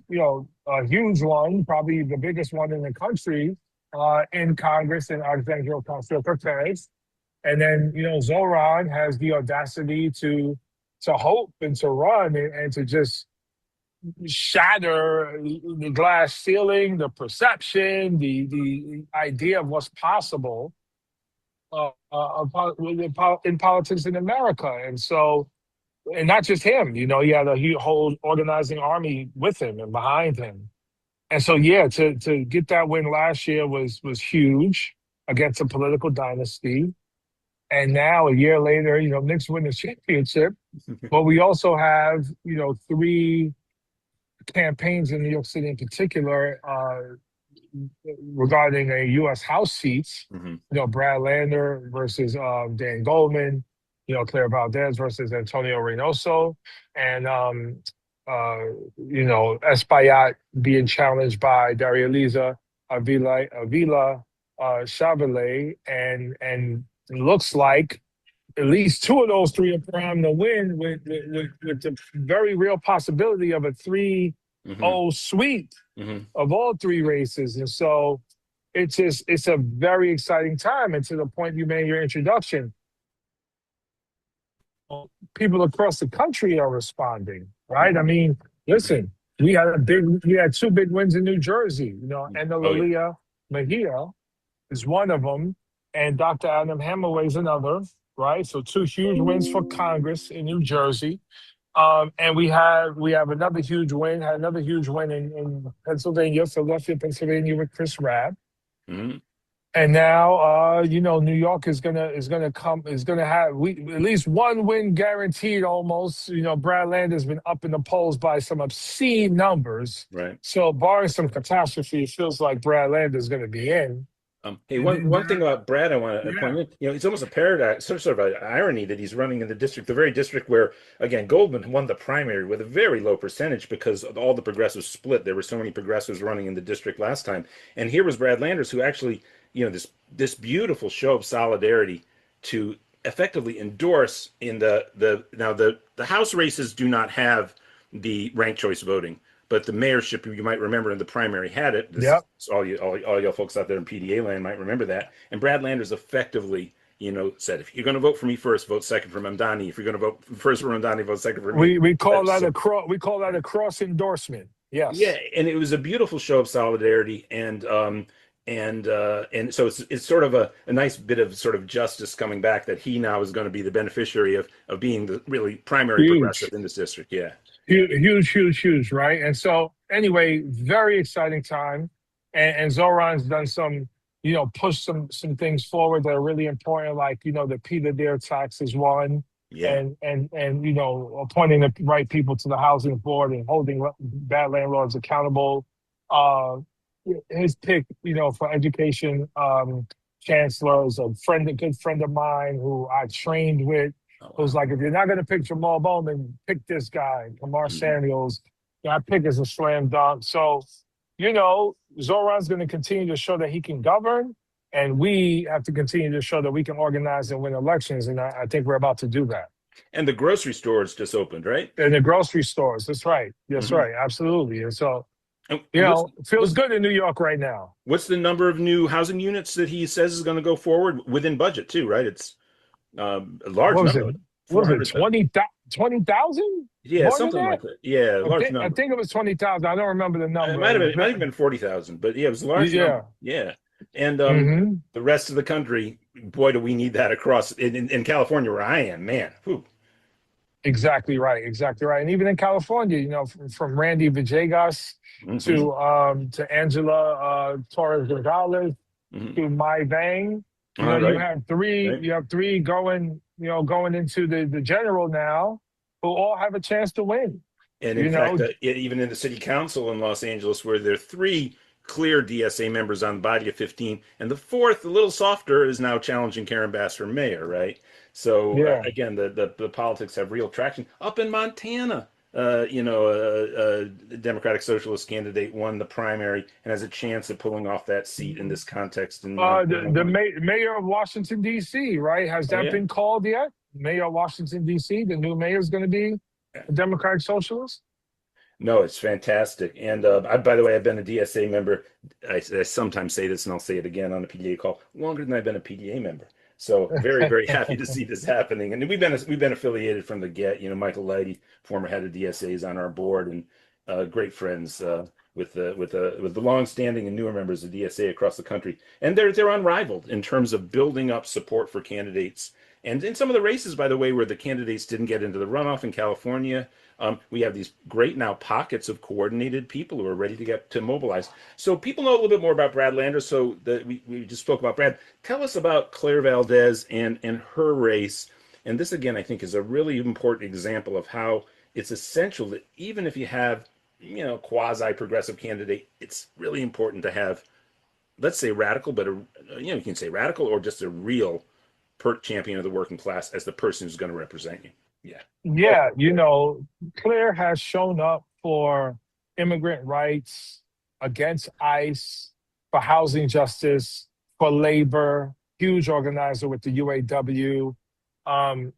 a huge one, probably the biggest one in the country, in Congress, in Alexandria Ocasio-Cortez. And then, Zohran has the audacity to hope and to run and to just shatter the glass ceiling, the perception, the idea of what's possible in politics in America. And so, and not just him, he had a whole organizing army with him and behind him. And so, yeah, to get that win last year was huge against a political dynasty. And now, a year later, Knicks win the championship. But we also have, 3 campaigns in New York City in particular regarding a U.S. House seats. Brad Lander versus Dan Goldman, Claire Valdez versus Antonio Reynoso, and Espaillat being challenged by Darializa, Avila, Chevalier, and it looks like at least 2 of those 3 are primed to win with the very real possibility of a 3-0 sweep of all 3 races. And so it's a very exciting time. And to the point you made in your introduction, people across the country are responding, right? I mean, listen, we had 2 big wins in New Jersey, and Lilia Mejia is one of them, and Dr. Adam Hammerway is another, right? So 2 huge wins for Congress in New Jersey. And we have another huge win, in Pennsylvania, Philadelphia, Pennsylvania with Chris Rabb. And now, New York is gonna have at least 1 win guaranteed almost. Brad Land has been up in the polls by some obscene numbers. Right. So barring some catastrophe, it feels like Brad Land is going to be in. Hey, one thing about Brad I want to point out, it's almost a paradox, sort of an irony that he's running in the very district where, again, Goldman won the primary with a very low percentage because all the progressives split. There were so many progressives running in the district last time. And here was Brad Landers, who actually, this beautiful show of solidarity to effectively endorse in the House races do not have the ranked choice voting. But the mayorship, you might remember in the primary, had it. All y'all folks out there in PDA land might remember that. And Brad Landers effectively, said, if you're going to vote for me first, vote second for Mamdani. If you're going to vote first for Mamdani, vote second for me. We call that a cross endorsement. Yes. Yeah, and it was a beautiful show of solidarity, and so it's sort of a nice bit of sort of justice coming back that he now is going to be the beneficiary of being the really primary progressive in this district. Yeah. Huge, right? And so, anyway, very exciting time. And Zohran's done some, push some things forward that are really important, like, the Peter Dare tax is one. Yeah. And appointing the right people to the housing board and holding bad landlords accountable. His pick, for education chancellor is a good friend of mine who I trained with. It was like, if you're not going to pick Jamaal Bowman, pick this guy, Kamar Samuels. That pick is a slam dunk. So, Zohran's going to continue to show that he can govern, and we have to continue to show that we can organize and win elections, and I think we're about to do that. And the grocery stores just opened, right? And the grocery stores, that's right. That's right, absolutely. And so, it feels good in New York right now. What's the number of new housing units that he says is going to go forward within budget, too, right? It's a large number. What was it, 20,000? Yeah, something like that. Yeah, large number. I think it was 20,000. I don't remember the number. It might have been 40,000, but yeah, it was a large number. Yeah. And the rest of the country, boy, do we need that across in California where I am, man. Whew. Exactly right. And even in California, from Randy Villegas to Angela Torres Gonzalez to Mai Vang. You have three. Right. You have 3 going into the general now, who all have a chance to win. And in fact, even in the city council in Los Angeles, where there are 3 clear DSA members on the body of 15, and the 4th, a little softer, is now challenging Karen Bass for mayor, right? So again, the politics have real traction. Up in Montana, a Democratic Socialist candidate won the primary and has a chance of pulling off that seat in this context. The mayor of Washington, D.C., right? Has that been called yet? Mayor of Washington, D.C., the new mayor is going to be a Democratic Socialist? No, it's fantastic. And by the way, I've been a DSA member. I sometimes say this, and I'll say it again on a PDA call, longer than I've been a PDA member. So very, very happy to see this happening. And we've been affiliated from the get. Michael Leidy, former head of DSA, is on our board, and great friends with the long-standing and newer members of DSA across the country. And they're unrivaled in terms of building up support for candidates. And in some of the races, by the way, where the candidates didn't get into the runoff in California, we have these great now pockets of coordinated people who are ready to get to mobilize. So people know a little bit more about Brad Lander. So we just spoke about Brad. Tell us about Claire Valdez and her race. And this, again, I think is a really important example of how it's essential that even if you have, quasi-progressive candidate, it's really important to have, let's say radical, but you can say radical or just a real champion of the working class as the person who's going to represent you. Yeah. Yeah, Claire has shown up for immigrant rights, against ICE, for housing justice, for labor, huge organizer with the UAW.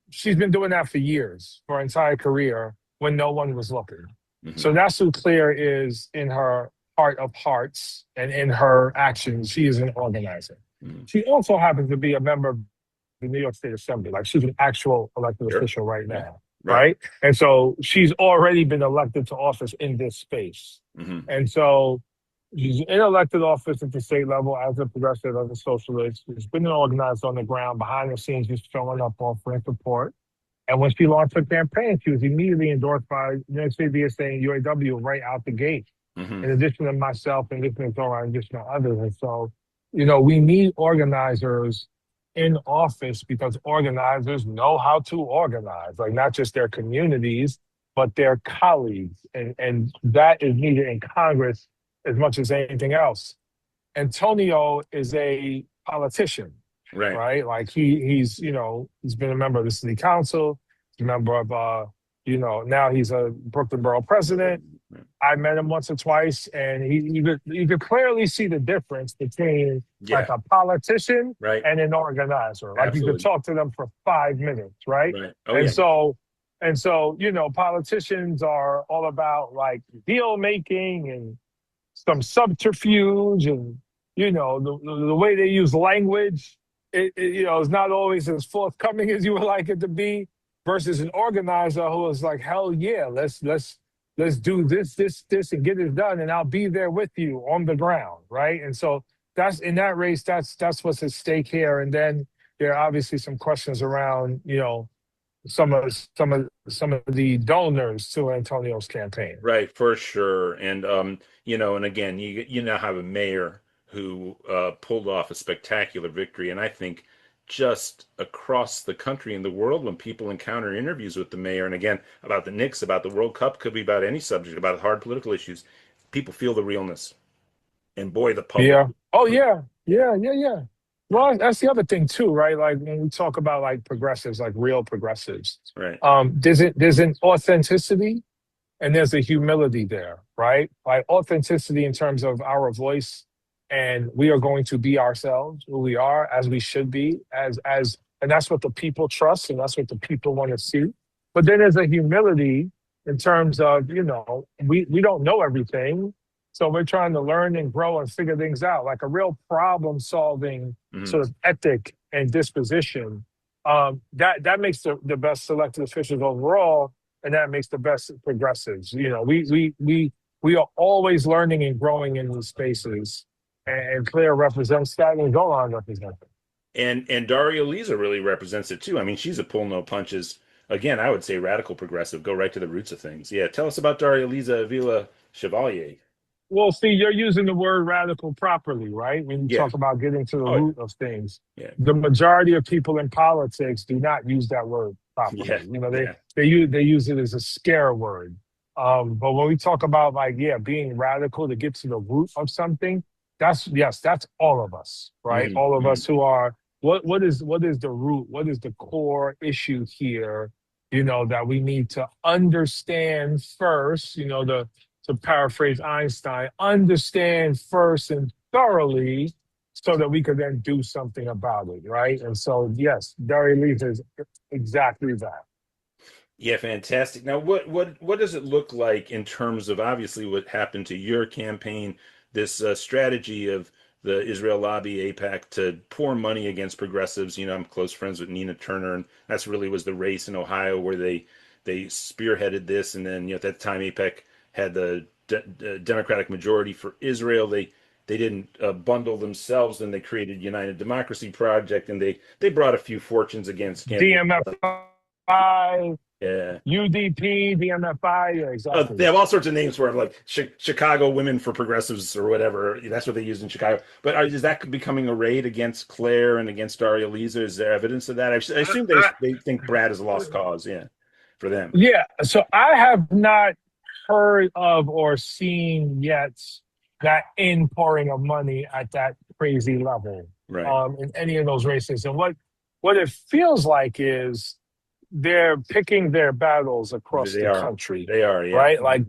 She's been doing that for years, for her entire career, when no one was looking. Mm-hmm. So that's who Claire is in her heart of hearts and in her actions. She is an organizer. Mm-hmm. She also happens to be a member of the New York State Assembly. Like, she's an actual elected official right now, right? And so she's already been elected to office in this space. Mm-hmm. And so she's in elected office at the state level as a progressive, as a socialist. She's been organized on the ground, behind the scenes, just showing up offering support. And when she launched her campaign, she was immediately endorsed by New York State DSA and UAW right out the gate. Mm-hmm. In addition to myself, in addition to Zohran, in addition to others. And so, we need organizers in office because organizers know how to organize, like not just their communities, but their colleagues. And that is needed in Congress as much as anything else. Antonio is a politician, right? Like he's been a member of the city council, he's a member of, now he's a Brooklyn Borough president. I met him once or twice, and you could clearly see the difference between like a politician and an organizer. Like, you could talk to them for 5 minutes, right? So, politicians are all about like deal making and some subterfuge, and the way they use language, is not always as forthcoming as you would like it to be. Versus an organizer who is like, hell yeah, let's do this, and get it done, and I'll be there with you on the ground, right? And so that's in that race. That's what's at stake here. And then there are obviously some questions around, some of the donors to Antonio's campaign. Right, for sure. And and again, you now have a mayor who pulled off a spectacular victory, and I think just across the country and the world, when people encounter interviews with the mayor, and again, about the Knicks, about the World Cup, could be about any subject, about hard political issues, people feel the realness. And boy, the public. Yeah. Oh, yeah. Well, that's the other thing too, right? Like, when we talk about like progressives, like real progressives, right? There's an authenticity and there's a humility there, right? Like, authenticity in terms of our voice, and we are going to be ourselves, who we are, as we should be, and that's what the people trust, and that's what the people want to see. But then there's a humility in terms of, we don't know everything. So we're trying to learn and grow and figure things out, like a real problem-solving sort of ethic and disposition. That makes the best elected officials overall, and that makes the best progressives. We are always learning and growing in these spaces, and Claire represents that, and Zohran represents it. And Darializa really represents it too. I mean, she's a pull no punches. Again, I would say radical progressive, go right to the roots of things. Yeah, tell us about Darializa Avila Chevalier. Well, see, you're using the word radical properly, right? When you talk about getting to the root of things. Yeah. The majority of people in politics do not use that word properly. They use it as a scare word. But when we talk about being radical to get to the root of something, that's all of us, right? Mm-hmm. All of us who are what is the root? What is the core issue here? That we need to understand first. To paraphrase Einstein, understand first and thoroughly, so that we could then do something about it, right? And so, yes, Darializa is exactly that. Yeah, fantastic. Now, what does it look like in terms of obviously what happened to your campaign, this strategy of the Israel lobby, AIPAC, to pour money against progressives. I'm close friends with Nina Turner, and that's really was the race in Ohio where they spearheaded this. And then, at that time, AIPAC had the Democratic majority for Israel. They didn't bundle themselves, and they created United Democracy Project, and they brought a few fortunes against DMFI, yeah, UDP, DMFI, yeah, exactly. They have all sorts of names for it, like Chicago Women for Progressives or whatever. That's what they use in Chicago. But is that becoming a raid against Claire and against Darializa? Is there evidence of that? I assume they think Brad is a lost cause, yeah, for them. Yeah, so I have not heard of or seen yet that pouring of money at that crazy level, right, in any of those races. And what it feels like is they're picking their battles across the country. They are, yeah. Right? Like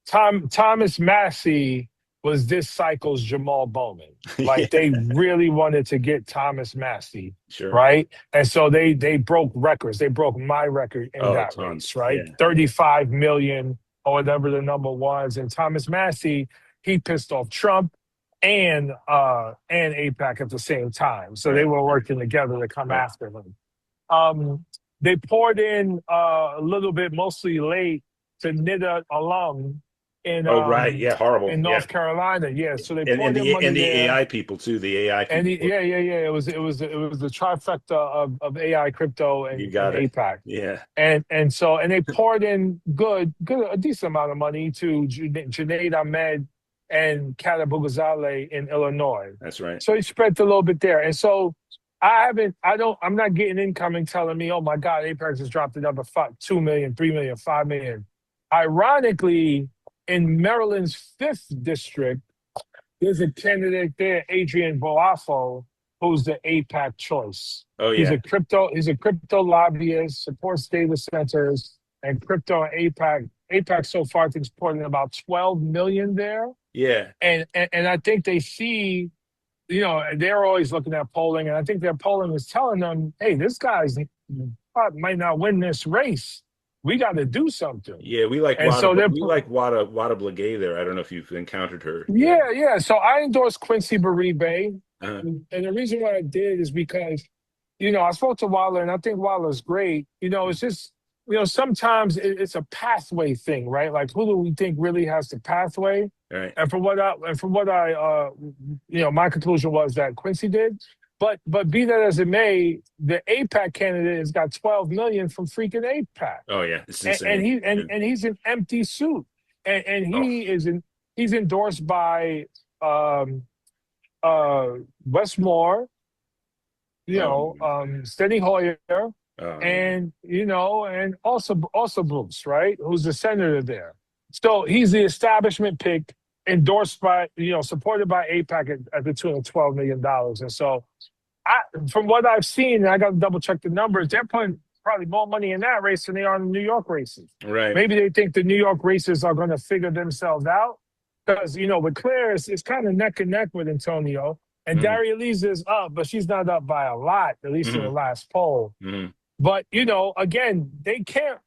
Thomas Massey was this cycle's Jamaal Bowman. Like they really wanted to get Thomas Massey, sure, right? And so they broke records. They broke my record in that race, right? Yeah. 35 million or whatever the number was. And Thomas Massey, he pissed off Trump and AIPAC at the same time. So they were working together to come after him. They poured in a little bit, mostly late, to NIDA alum in horrible in North Carolina. Yeah, so they poured and in money the there. AI people too. The AI people. And it was the trifecta of AI, crypto, and AIPAC. Yeah. And they poured in a decent amount of money to Junaid Ahmed and Khaled Boghazaleh in Illinois. That's right. So he spread a little bit there. And so I'm not getting incoming telling me, oh my God, AIPAC has dropped another 2 million, 3 million, 5 million. Ironically, in Maryland's 5th district, there's a candidate there, Adrian Boafo, who's the AIPAC choice. Oh yeah. He's a crypto lobbyist, supports data centers and crypto and AIPAC. AIPAC so far I think is pouring in about 12 million there. Yeah. And I think they see, they're always looking at polling, and I think their polling is telling them, hey, this guy's might not win this race. We got to do something. Yeah, we like Wada Blagay there. I don't know if you've encountered her. Yeah. So I endorsed Quincy Beribe. And the reason why I did is because, I spoke to Waller, and I think Waller's great. It's just, sometimes it's a pathway thing, right? Like, who do we think really has the pathway? Right. And from what I my conclusion was that Quincy did. But be that as it may, the AIPAC candidate has got 12 million from freaking AIPAC. Oh yeah, it's insane. And he's an empty suit, and he's endorsed by Westmore, Steny Hoyer, and also Bruce, right? Who's the senator there. So he's the establishment pick, endorsed by, supported by AIPAC at the tune of $12 million. And so from what I've seen, and I got to double check the numbers, they're putting probably more money in that race than they are in the New York races. Right. Maybe they think the New York races are going to figure themselves out. Because, with Claire, it's kind of neck and neck with Antonio. And Darializa is up, but she's not up by a lot, at least in the last poll. But, again, they can't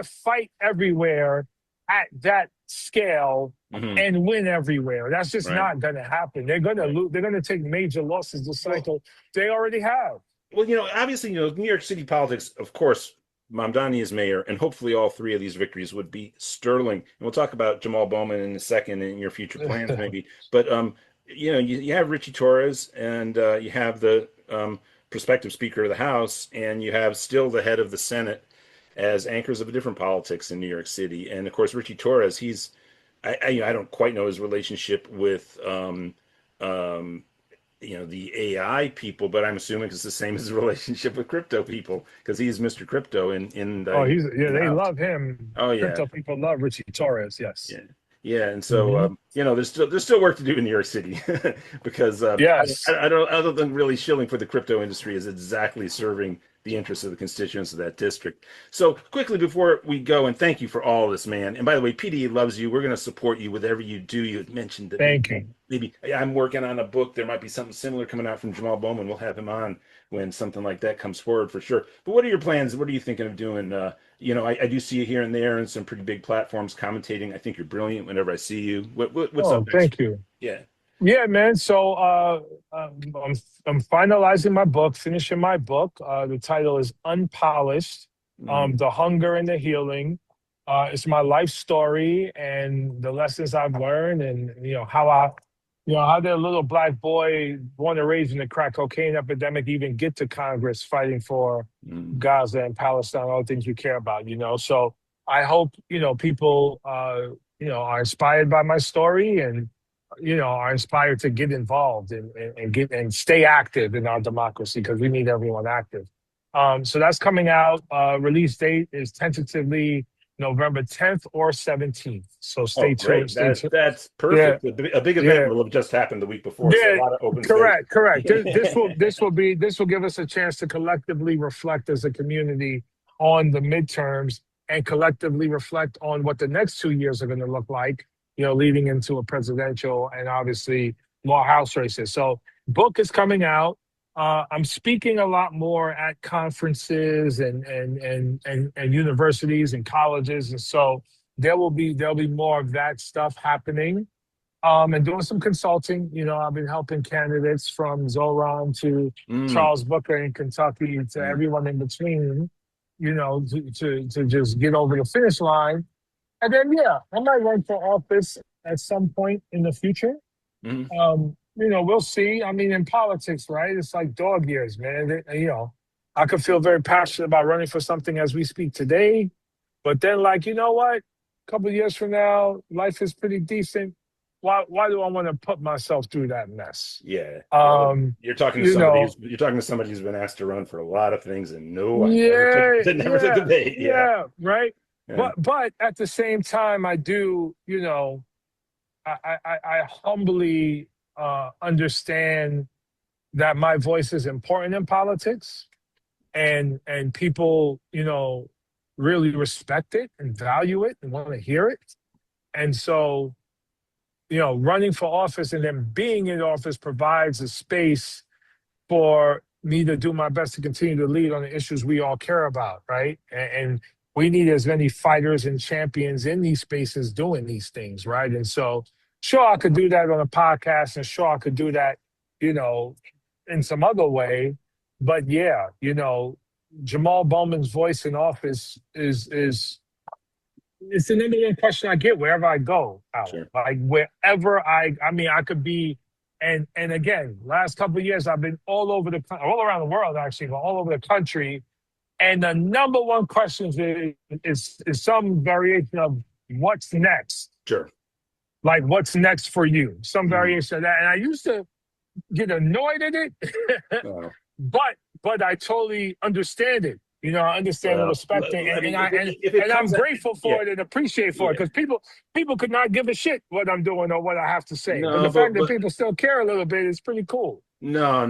fight everywhere at that scale and win everywhere. That's just not going to happen. They're going to lose. They're going to take major losses this cycle. They already have. Well, obviously, New York City politics, of course, Mamdani is mayor, and hopefully all 3 of these victories would be sterling. And we'll talk about Jamaal Bowman in a second and your future plans, maybe. But you have Richie Torres, and you have the prospective Speaker of the House, and you have still the head of the Senate as anchors of a different politics in New York City. And of course, Richie Torres, I don't quite know his relationship with the AI people, but I'm assuming it's the same as his relationship with crypto people, because he's Mr. Crypto in the they love him. Oh yeah, crypto people love Richie Torres. Yes. Yeah, and so there's still work to do in New York City because yes, I don't, other than really shilling for the crypto industry is exactly serving the interests of the constituents of that district. So quickly before we go, and thank you for all this, man. And by the way, PD loves you. We're going to support you whatever you do. You had mentioned that. Thank you. Maybe I'm working on a book. There might be something similar coming out from Jamaal Bowman. We'll have him on when something like that comes forward for sure. But what are your plans? What are you thinking of doing? I do see you here and there in some pretty big platforms commentating. I think you're brilliant whenever I see you. What's up next? Thank you. Yeah. Yeah, man. So I'm finalizing my book, finishing my book. The title is Unpolished, The Hunger and the Healing. It's my life story and the lessons I've learned, and how that little black boy born and raised in the crack cocaine epidemic even get to Congress fighting for Gaza and Palestine, all the things you care about, So I hope, people, are inspired by my story and, are inspired to get involved and stay active in our democracy, because we need everyone active. So that's coming out. Release date is tentatively November 10th or 17th. So stay tuned. That's perfect. A big event will have just happened the week before, so a lot of open space. Correct. This will give us a chance to collectively reflect as a community on the midterms and collectively reflect on what the next 2 years are going to look like, leading into a presidential and obviously more House races. So book is coming out. I'm speaking a lot more at conferences and universities and colleges, and so there'll be more of that stuff happening. And doing some consulting. I've been helping candidates from Zohran to Charles Booker in Kentucky to everyone in between, to just get over the finish line. And then, I might run for office at some point in the future. We'll see. I mean, in politics, right? It's like dog years, man. I could feel very passionate about running for something as we speak today. But then, you know what? A couple of years from now, life is pretty decent. Why do I want to put myself through that mess? Yeah. You're talking to somebody who's been asked to run for a lot of things, and never took the bait. Yeah, right. Yeah. But at the same time, I do, I humbly understand that my voice is important in politics, and people, really respect it and value it and want to hear it. And so, running for office and then being in office provides a space for me to do my best to continue to lead on the issues we all care about, right? And we need as many fighters and champions in these spaces doing these things, right? And so, sure, I could do that on a podcast, and sure, I could do that, in some other way. But yeah, Jamaal Bowman's voice in office is it's the number one question I get wherever I go. Sure. Like wherever I could be, and again, last couple of years I've been all around the world actually, but all over the country. And the number one question is some variation of what's next. Sure. Like what's next for you? Some variation of that. And I used to get annoyed at it, but I totally understand it. I understand and respect it, and I'm grateful for it and appreciate for it, because people could not give a shit what I'm doing or what I have to say. But the fact that people still care a little bit is pretty cool. No.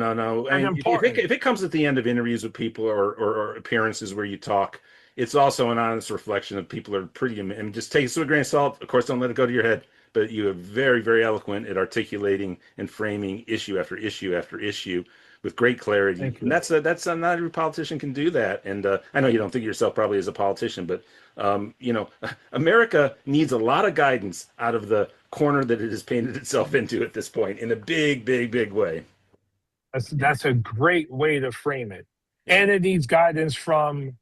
And important. if it comes at the end of interviews with people or appearances where you talk, it's also an honest reflection of people are pretty, and just take it with a grain of salt. Of course, don't let it go to your head. But you are very, very eloquent at articulating and framing issue after issue after issue with great clarity. And that's not every politician can do that. And I know you don't think of yourself probably as a politician, but America needs a lot of guidance out of the corner that it has painted itself into at this point in a big, big, big way. That's a great way to frame it. And it needs guidance from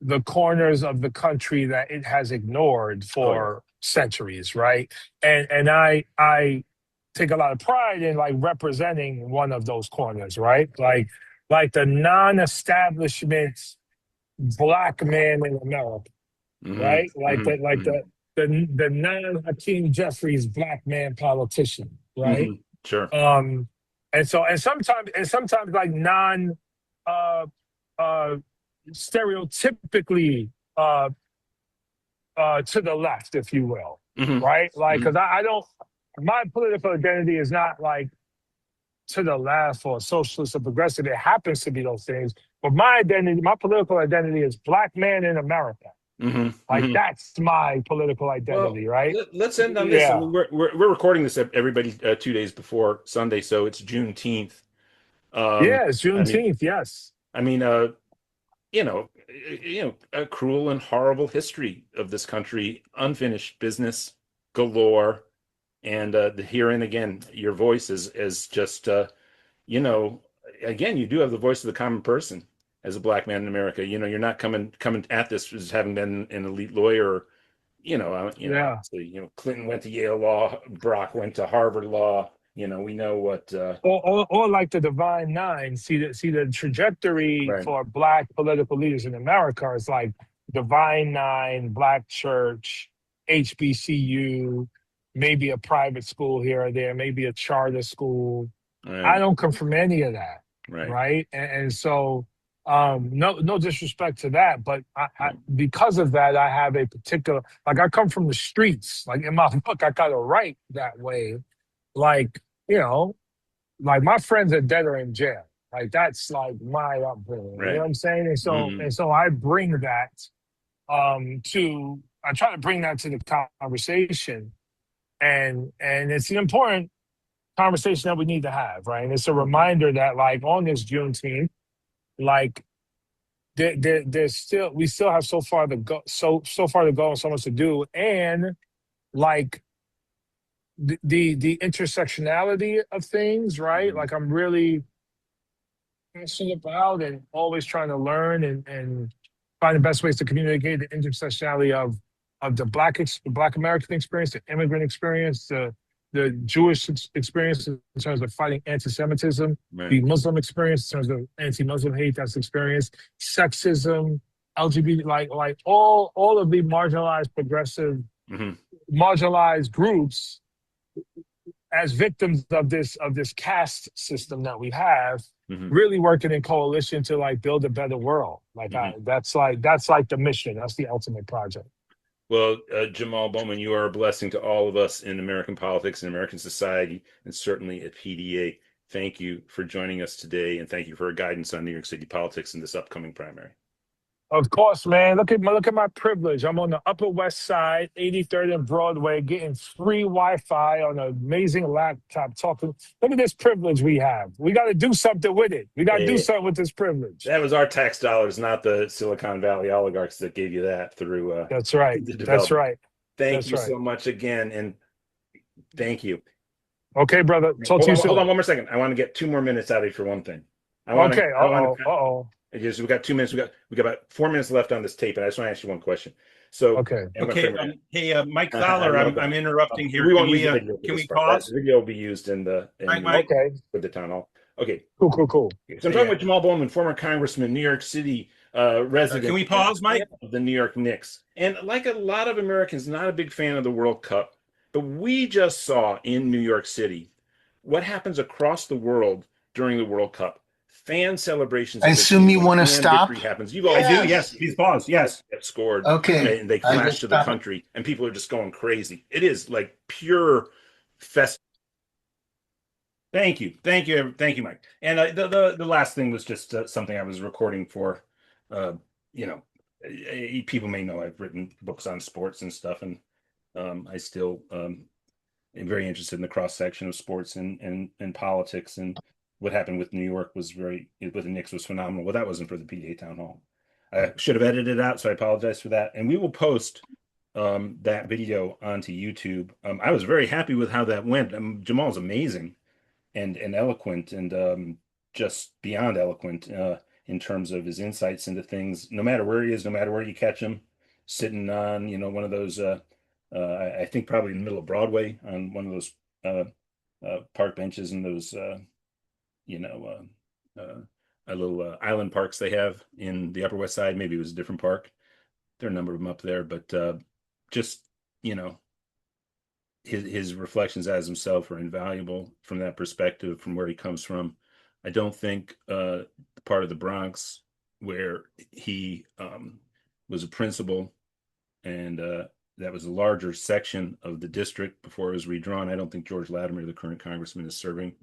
the corners of the country that it has ignored for centuries, right? And I take a lot of pride in representing one of those corners, right? Like the non-establishment black man in America, right? The non-Hakeem Jeffries black man politician, right? Sure. And sometimes like non stereotypically to the left, if you will, right? Because I don't. My political identity is not to the left or socialist or progressive. It happens to be those things, but my political identity is black man in America. That's my political identity, right? Let's end on this. Yeah. I mean, we're recording this, everybody, 2 days before Sunday, so it's Juneteenth. It's Juneteenth. Yes. I mean, a cruel and horrible history of this country, unfinished business galore. And herein again, your voice is just, again, you do have the voice of the common person as a black man in America. You're not coming at this as having been an elite lawyer. Clinton went to Yale Law, Barack went to Harvard Law. We know what. Or like the Divine Nine. See the trajectory for black political leaders in America is like Divine Nine, Black Church, HBCU, maybe a private school here or there, maybe a charter school. I don't come from any of that, right? And so, no disrespect to that, but I because of that, I have a particular, like, I come from the streets. Like in my book, I gotta write that way, like. Like my friends are dead or in jail. Like that's like my upbringing. You know what I'm saying? And so I bring that I try to bring that to the conversation. And it's an important conversation that we need to have, right? And it's a reminder that like on this Juneteenth, like we still have so far to go and so much to do. And like the intersectionality of things, right? Like I'm really passionate about and always trying to learn and find the best ways to communicate the intersectionality of the Black American experience, the immigrant experience, the Jewish experience in terms of fighting anti-Semitism, the Muslim experience in terms of anti-Muslim hate that's experienced, sexism, LGBT, like all of the marginalized, progressive, marginalized groups as victims of this caste system that we have, really working in coalition to like build a better world. Like that's like the mission. That's the ultimate project. Well, Jamaal Bowman, you are a blessing to all of us in American politics and American society, and certainly at PDA. Thank you for joining us today, and thank you for guidance on New York City politics in this upcoming primary. Of course, man. Look at my privilege. I'm on the Upper West Side, 83rd and Broadway, getting free Wi-Fi on an amazing laptop. Talking. Look at this privilege we have. We got to do something with it. We got to do something with this privilege. That was our tax dollars, not the Silicon Valley oligarchs that gave you that through. That's right. That's right. Thank you so much again, and thank you. Okay, brother. Talk to you soon. Hold on one more second. I want to get 2 more minutes out of you for one thing. Okay. We got 2 minutes. We got about 4 minutes left on this tape, and I just want to ask you one question. So okay. Hey, Mike Fowler, I'm interrupting here. We won't use the video. Can we pause? The video will be used with the town hall. Okay. Cool. So I'm talking with Jamaal Bowman, former congressman, New York City resident. Can we pause, Mike? Of the New York Knicks, and like a lot of Americans, not a big fan of the World Cup, but we just saw in New York City what happens across the world during the World Cup. Fan celebrations. I assume you want to stop. Happens. I do. Yes, please pause. Yes. Get scored. Okay. And they flash to the country, and people are just going crazy. It is like pure fest. Thank you, Mike. And the last thing was just something I was recording for. People may know I've written books on sports and stuff, and I still am very interested in the cross section of sports and politics. And what happened with New York with the Knicks was phenomenal. Well, that wasn't for the PDA town hall. I should have edited it out, so I apologize for that. And we will post that video onto YouTube. I was very happy with how that went. Jamaal's amazing and eloquent and just beyond eloquent in terms of his insights into things. No matter where he is, no matter where you catch him, sitting on one of those. I think probably in the middle of Broadway on one of those park benches and those. Little island parks they have in the Upper West Side. Maybe it was a different park. There are a number of them up there, but just his reflections as himself are invaluable from that perspective, from where he comes from. I don't think the part of the Bronx where he was a principal and that was a larger section of the district before it was redrawn. I don't think George Latimer, the current congressman, is serving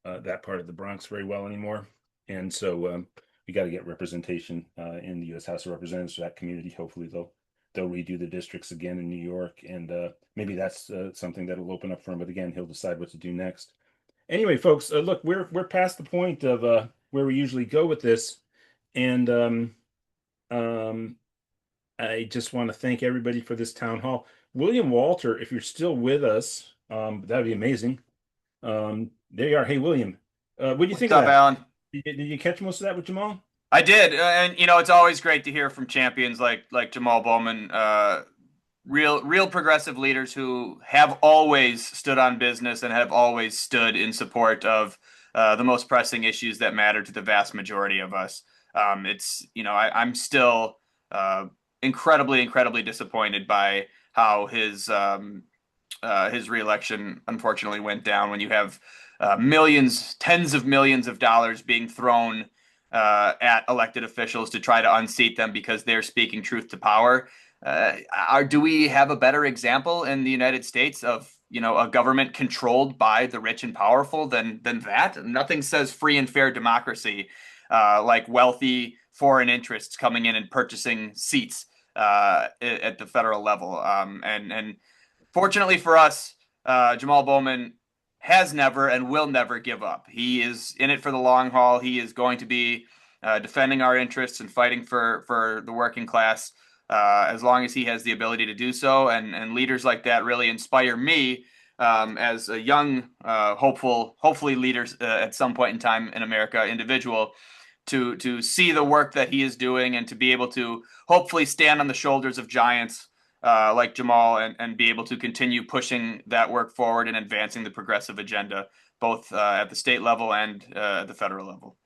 that part of the Bronx very well anymore. And so we got to get representation in the U.S. House of Representatives for that community. Hopefully they'll redo the districts again in New York, and maybe that's something that'll open up for him. But again, he'll decide what to do next. Anyway, folks, look, we're past the point of where we usually go with this, and I just want to thank everybody for this town hall. William Walter, if you're still with us, That'd be amazing. There you are. Hey, William, what do you think What's of up, that? Alan? Did you catch most of that with Jamal? I did, and it's always great to hear from champions like Jamaal Bowman, real progressive leaders who have always stood on business and have always stood in support of the most pressing issues that matter to the vast majority of us. I'm still incredibly disappointed by how his reelection unfortunately went down when you have millions, tens of millions of dollars being thrown at elected officials to try to unseat them because they're speaking truth to power. Do we have a better example in the United States of a government controlled by the rich and powerful than that? Nothing says free and fair democracy like wealthy foreign interests coming in and purchasing seats at the federal level. And fortunately for us, Jamaal Bowman has never and will never give up. He is in it for the long haul. He is going to be defending our interests and fighting for the working class as long as he has the ability to do so. And leaders like that really inspire me as a young, hopefully leaders at some point in time in America individual to see the work that he is doing and to be able to hopefully stand on the shoulders of giants like Jamaal and be able to continue pushing that work forward and advancing the progressive agenda, both at the state level and at the federal level.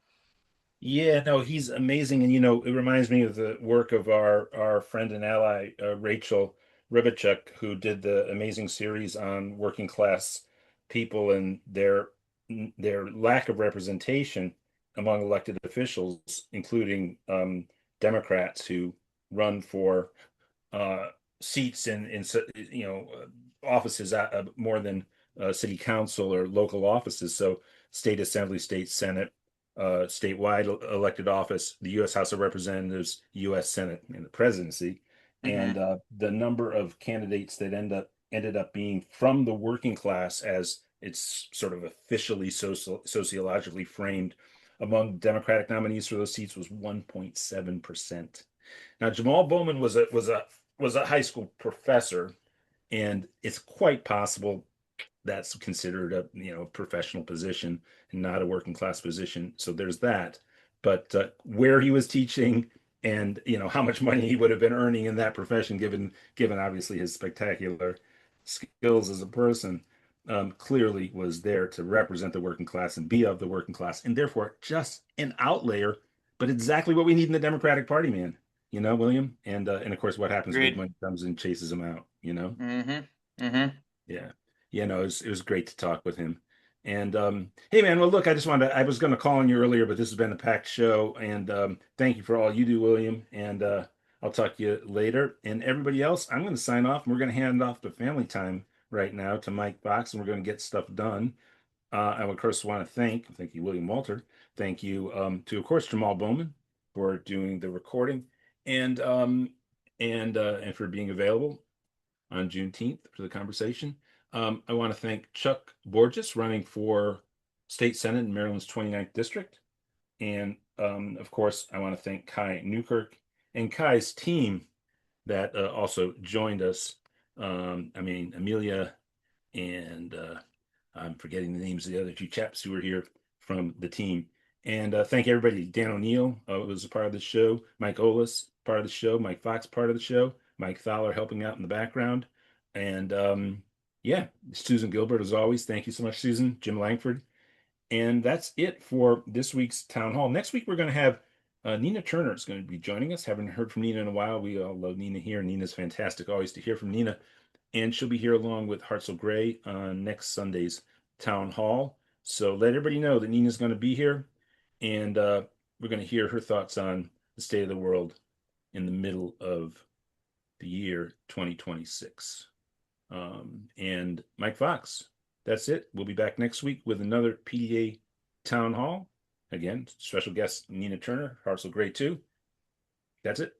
Yeah, no, he's amazing, and it reminds me of the work of our friend and ally Rachel Ribachuk, who did the amazing series on working class people and their lack of representation among elected officials, including Democrats who run for seats in offices more than city council or local offices. So state assembly, state senate, statewide elected office, the U.S. House of Representatives, U.S. Senate, and the presidency. And the number of candidates that ended up being from the working class, as it's sort of officially sociologically framed among Democratic nominees for those seats, was 1.7%. Now, Jamaal Bowman was a high school professor, and it's quite possible that's considered a professional position and not a working class position. So there's that. But where he was teaching and how much money he would have been earning in that profession, given obviously his spectacular skills as a person, clearly was there to represent the working class and be of the working class, and therefore just an outlier, but exactly what we need in the Democratic Party, man. William, and of course, what happens when money comes and chases him out. Yeah. It was great to talk with him. And hey, man, well, look, I was going to call on you earlier, but this has been a packed show. And thank you for all you do, William. And I'll talk to you later. And everybody else, I'm going to sign off. And we're going to hand off to family time right now to Mike Fox, and we're going to get stuff done. I, of course, want to thank you, William Walter. Thank you to, of course, Jamaal Bowman for doing the recording and for being available on Juneteenth for the conversation. I want to thank Chuck Borges, running for state senate in Maryland's 29th district. And of course, I want to thank Kai Newkirk and Kai's team that also joined us. Amelia and I'm forgetting the names of the other two chaps who were here from the team. And thank everybody. Dan O'Neill was a part of the show. Mike Olis, part of the show. Mike Fox, part of the show. Mike Fowler helping out in the background. And Susan Gilbert, as always. Thank you so much, Susan. Jim Langford. And that's it for this week's Town Hall. Next week, we're going to have Nina Turner is going to be joining us. Haven't heard from Nina in a while. We all love Nina here. Nina's fantastic. Always to hear from Nina. And she'll be here along with Hartzell Gray on next Sunday's Town Hall. So let everybody know that Nina's going to be here. And we're going to hear her thoughts on the state of the world in the middle of the year 2026. And Mike Fox, that's it. We'll be back next week with another PDA Town Hall. Again, special guest Nina Turner, Hartzell Gray too. That's it.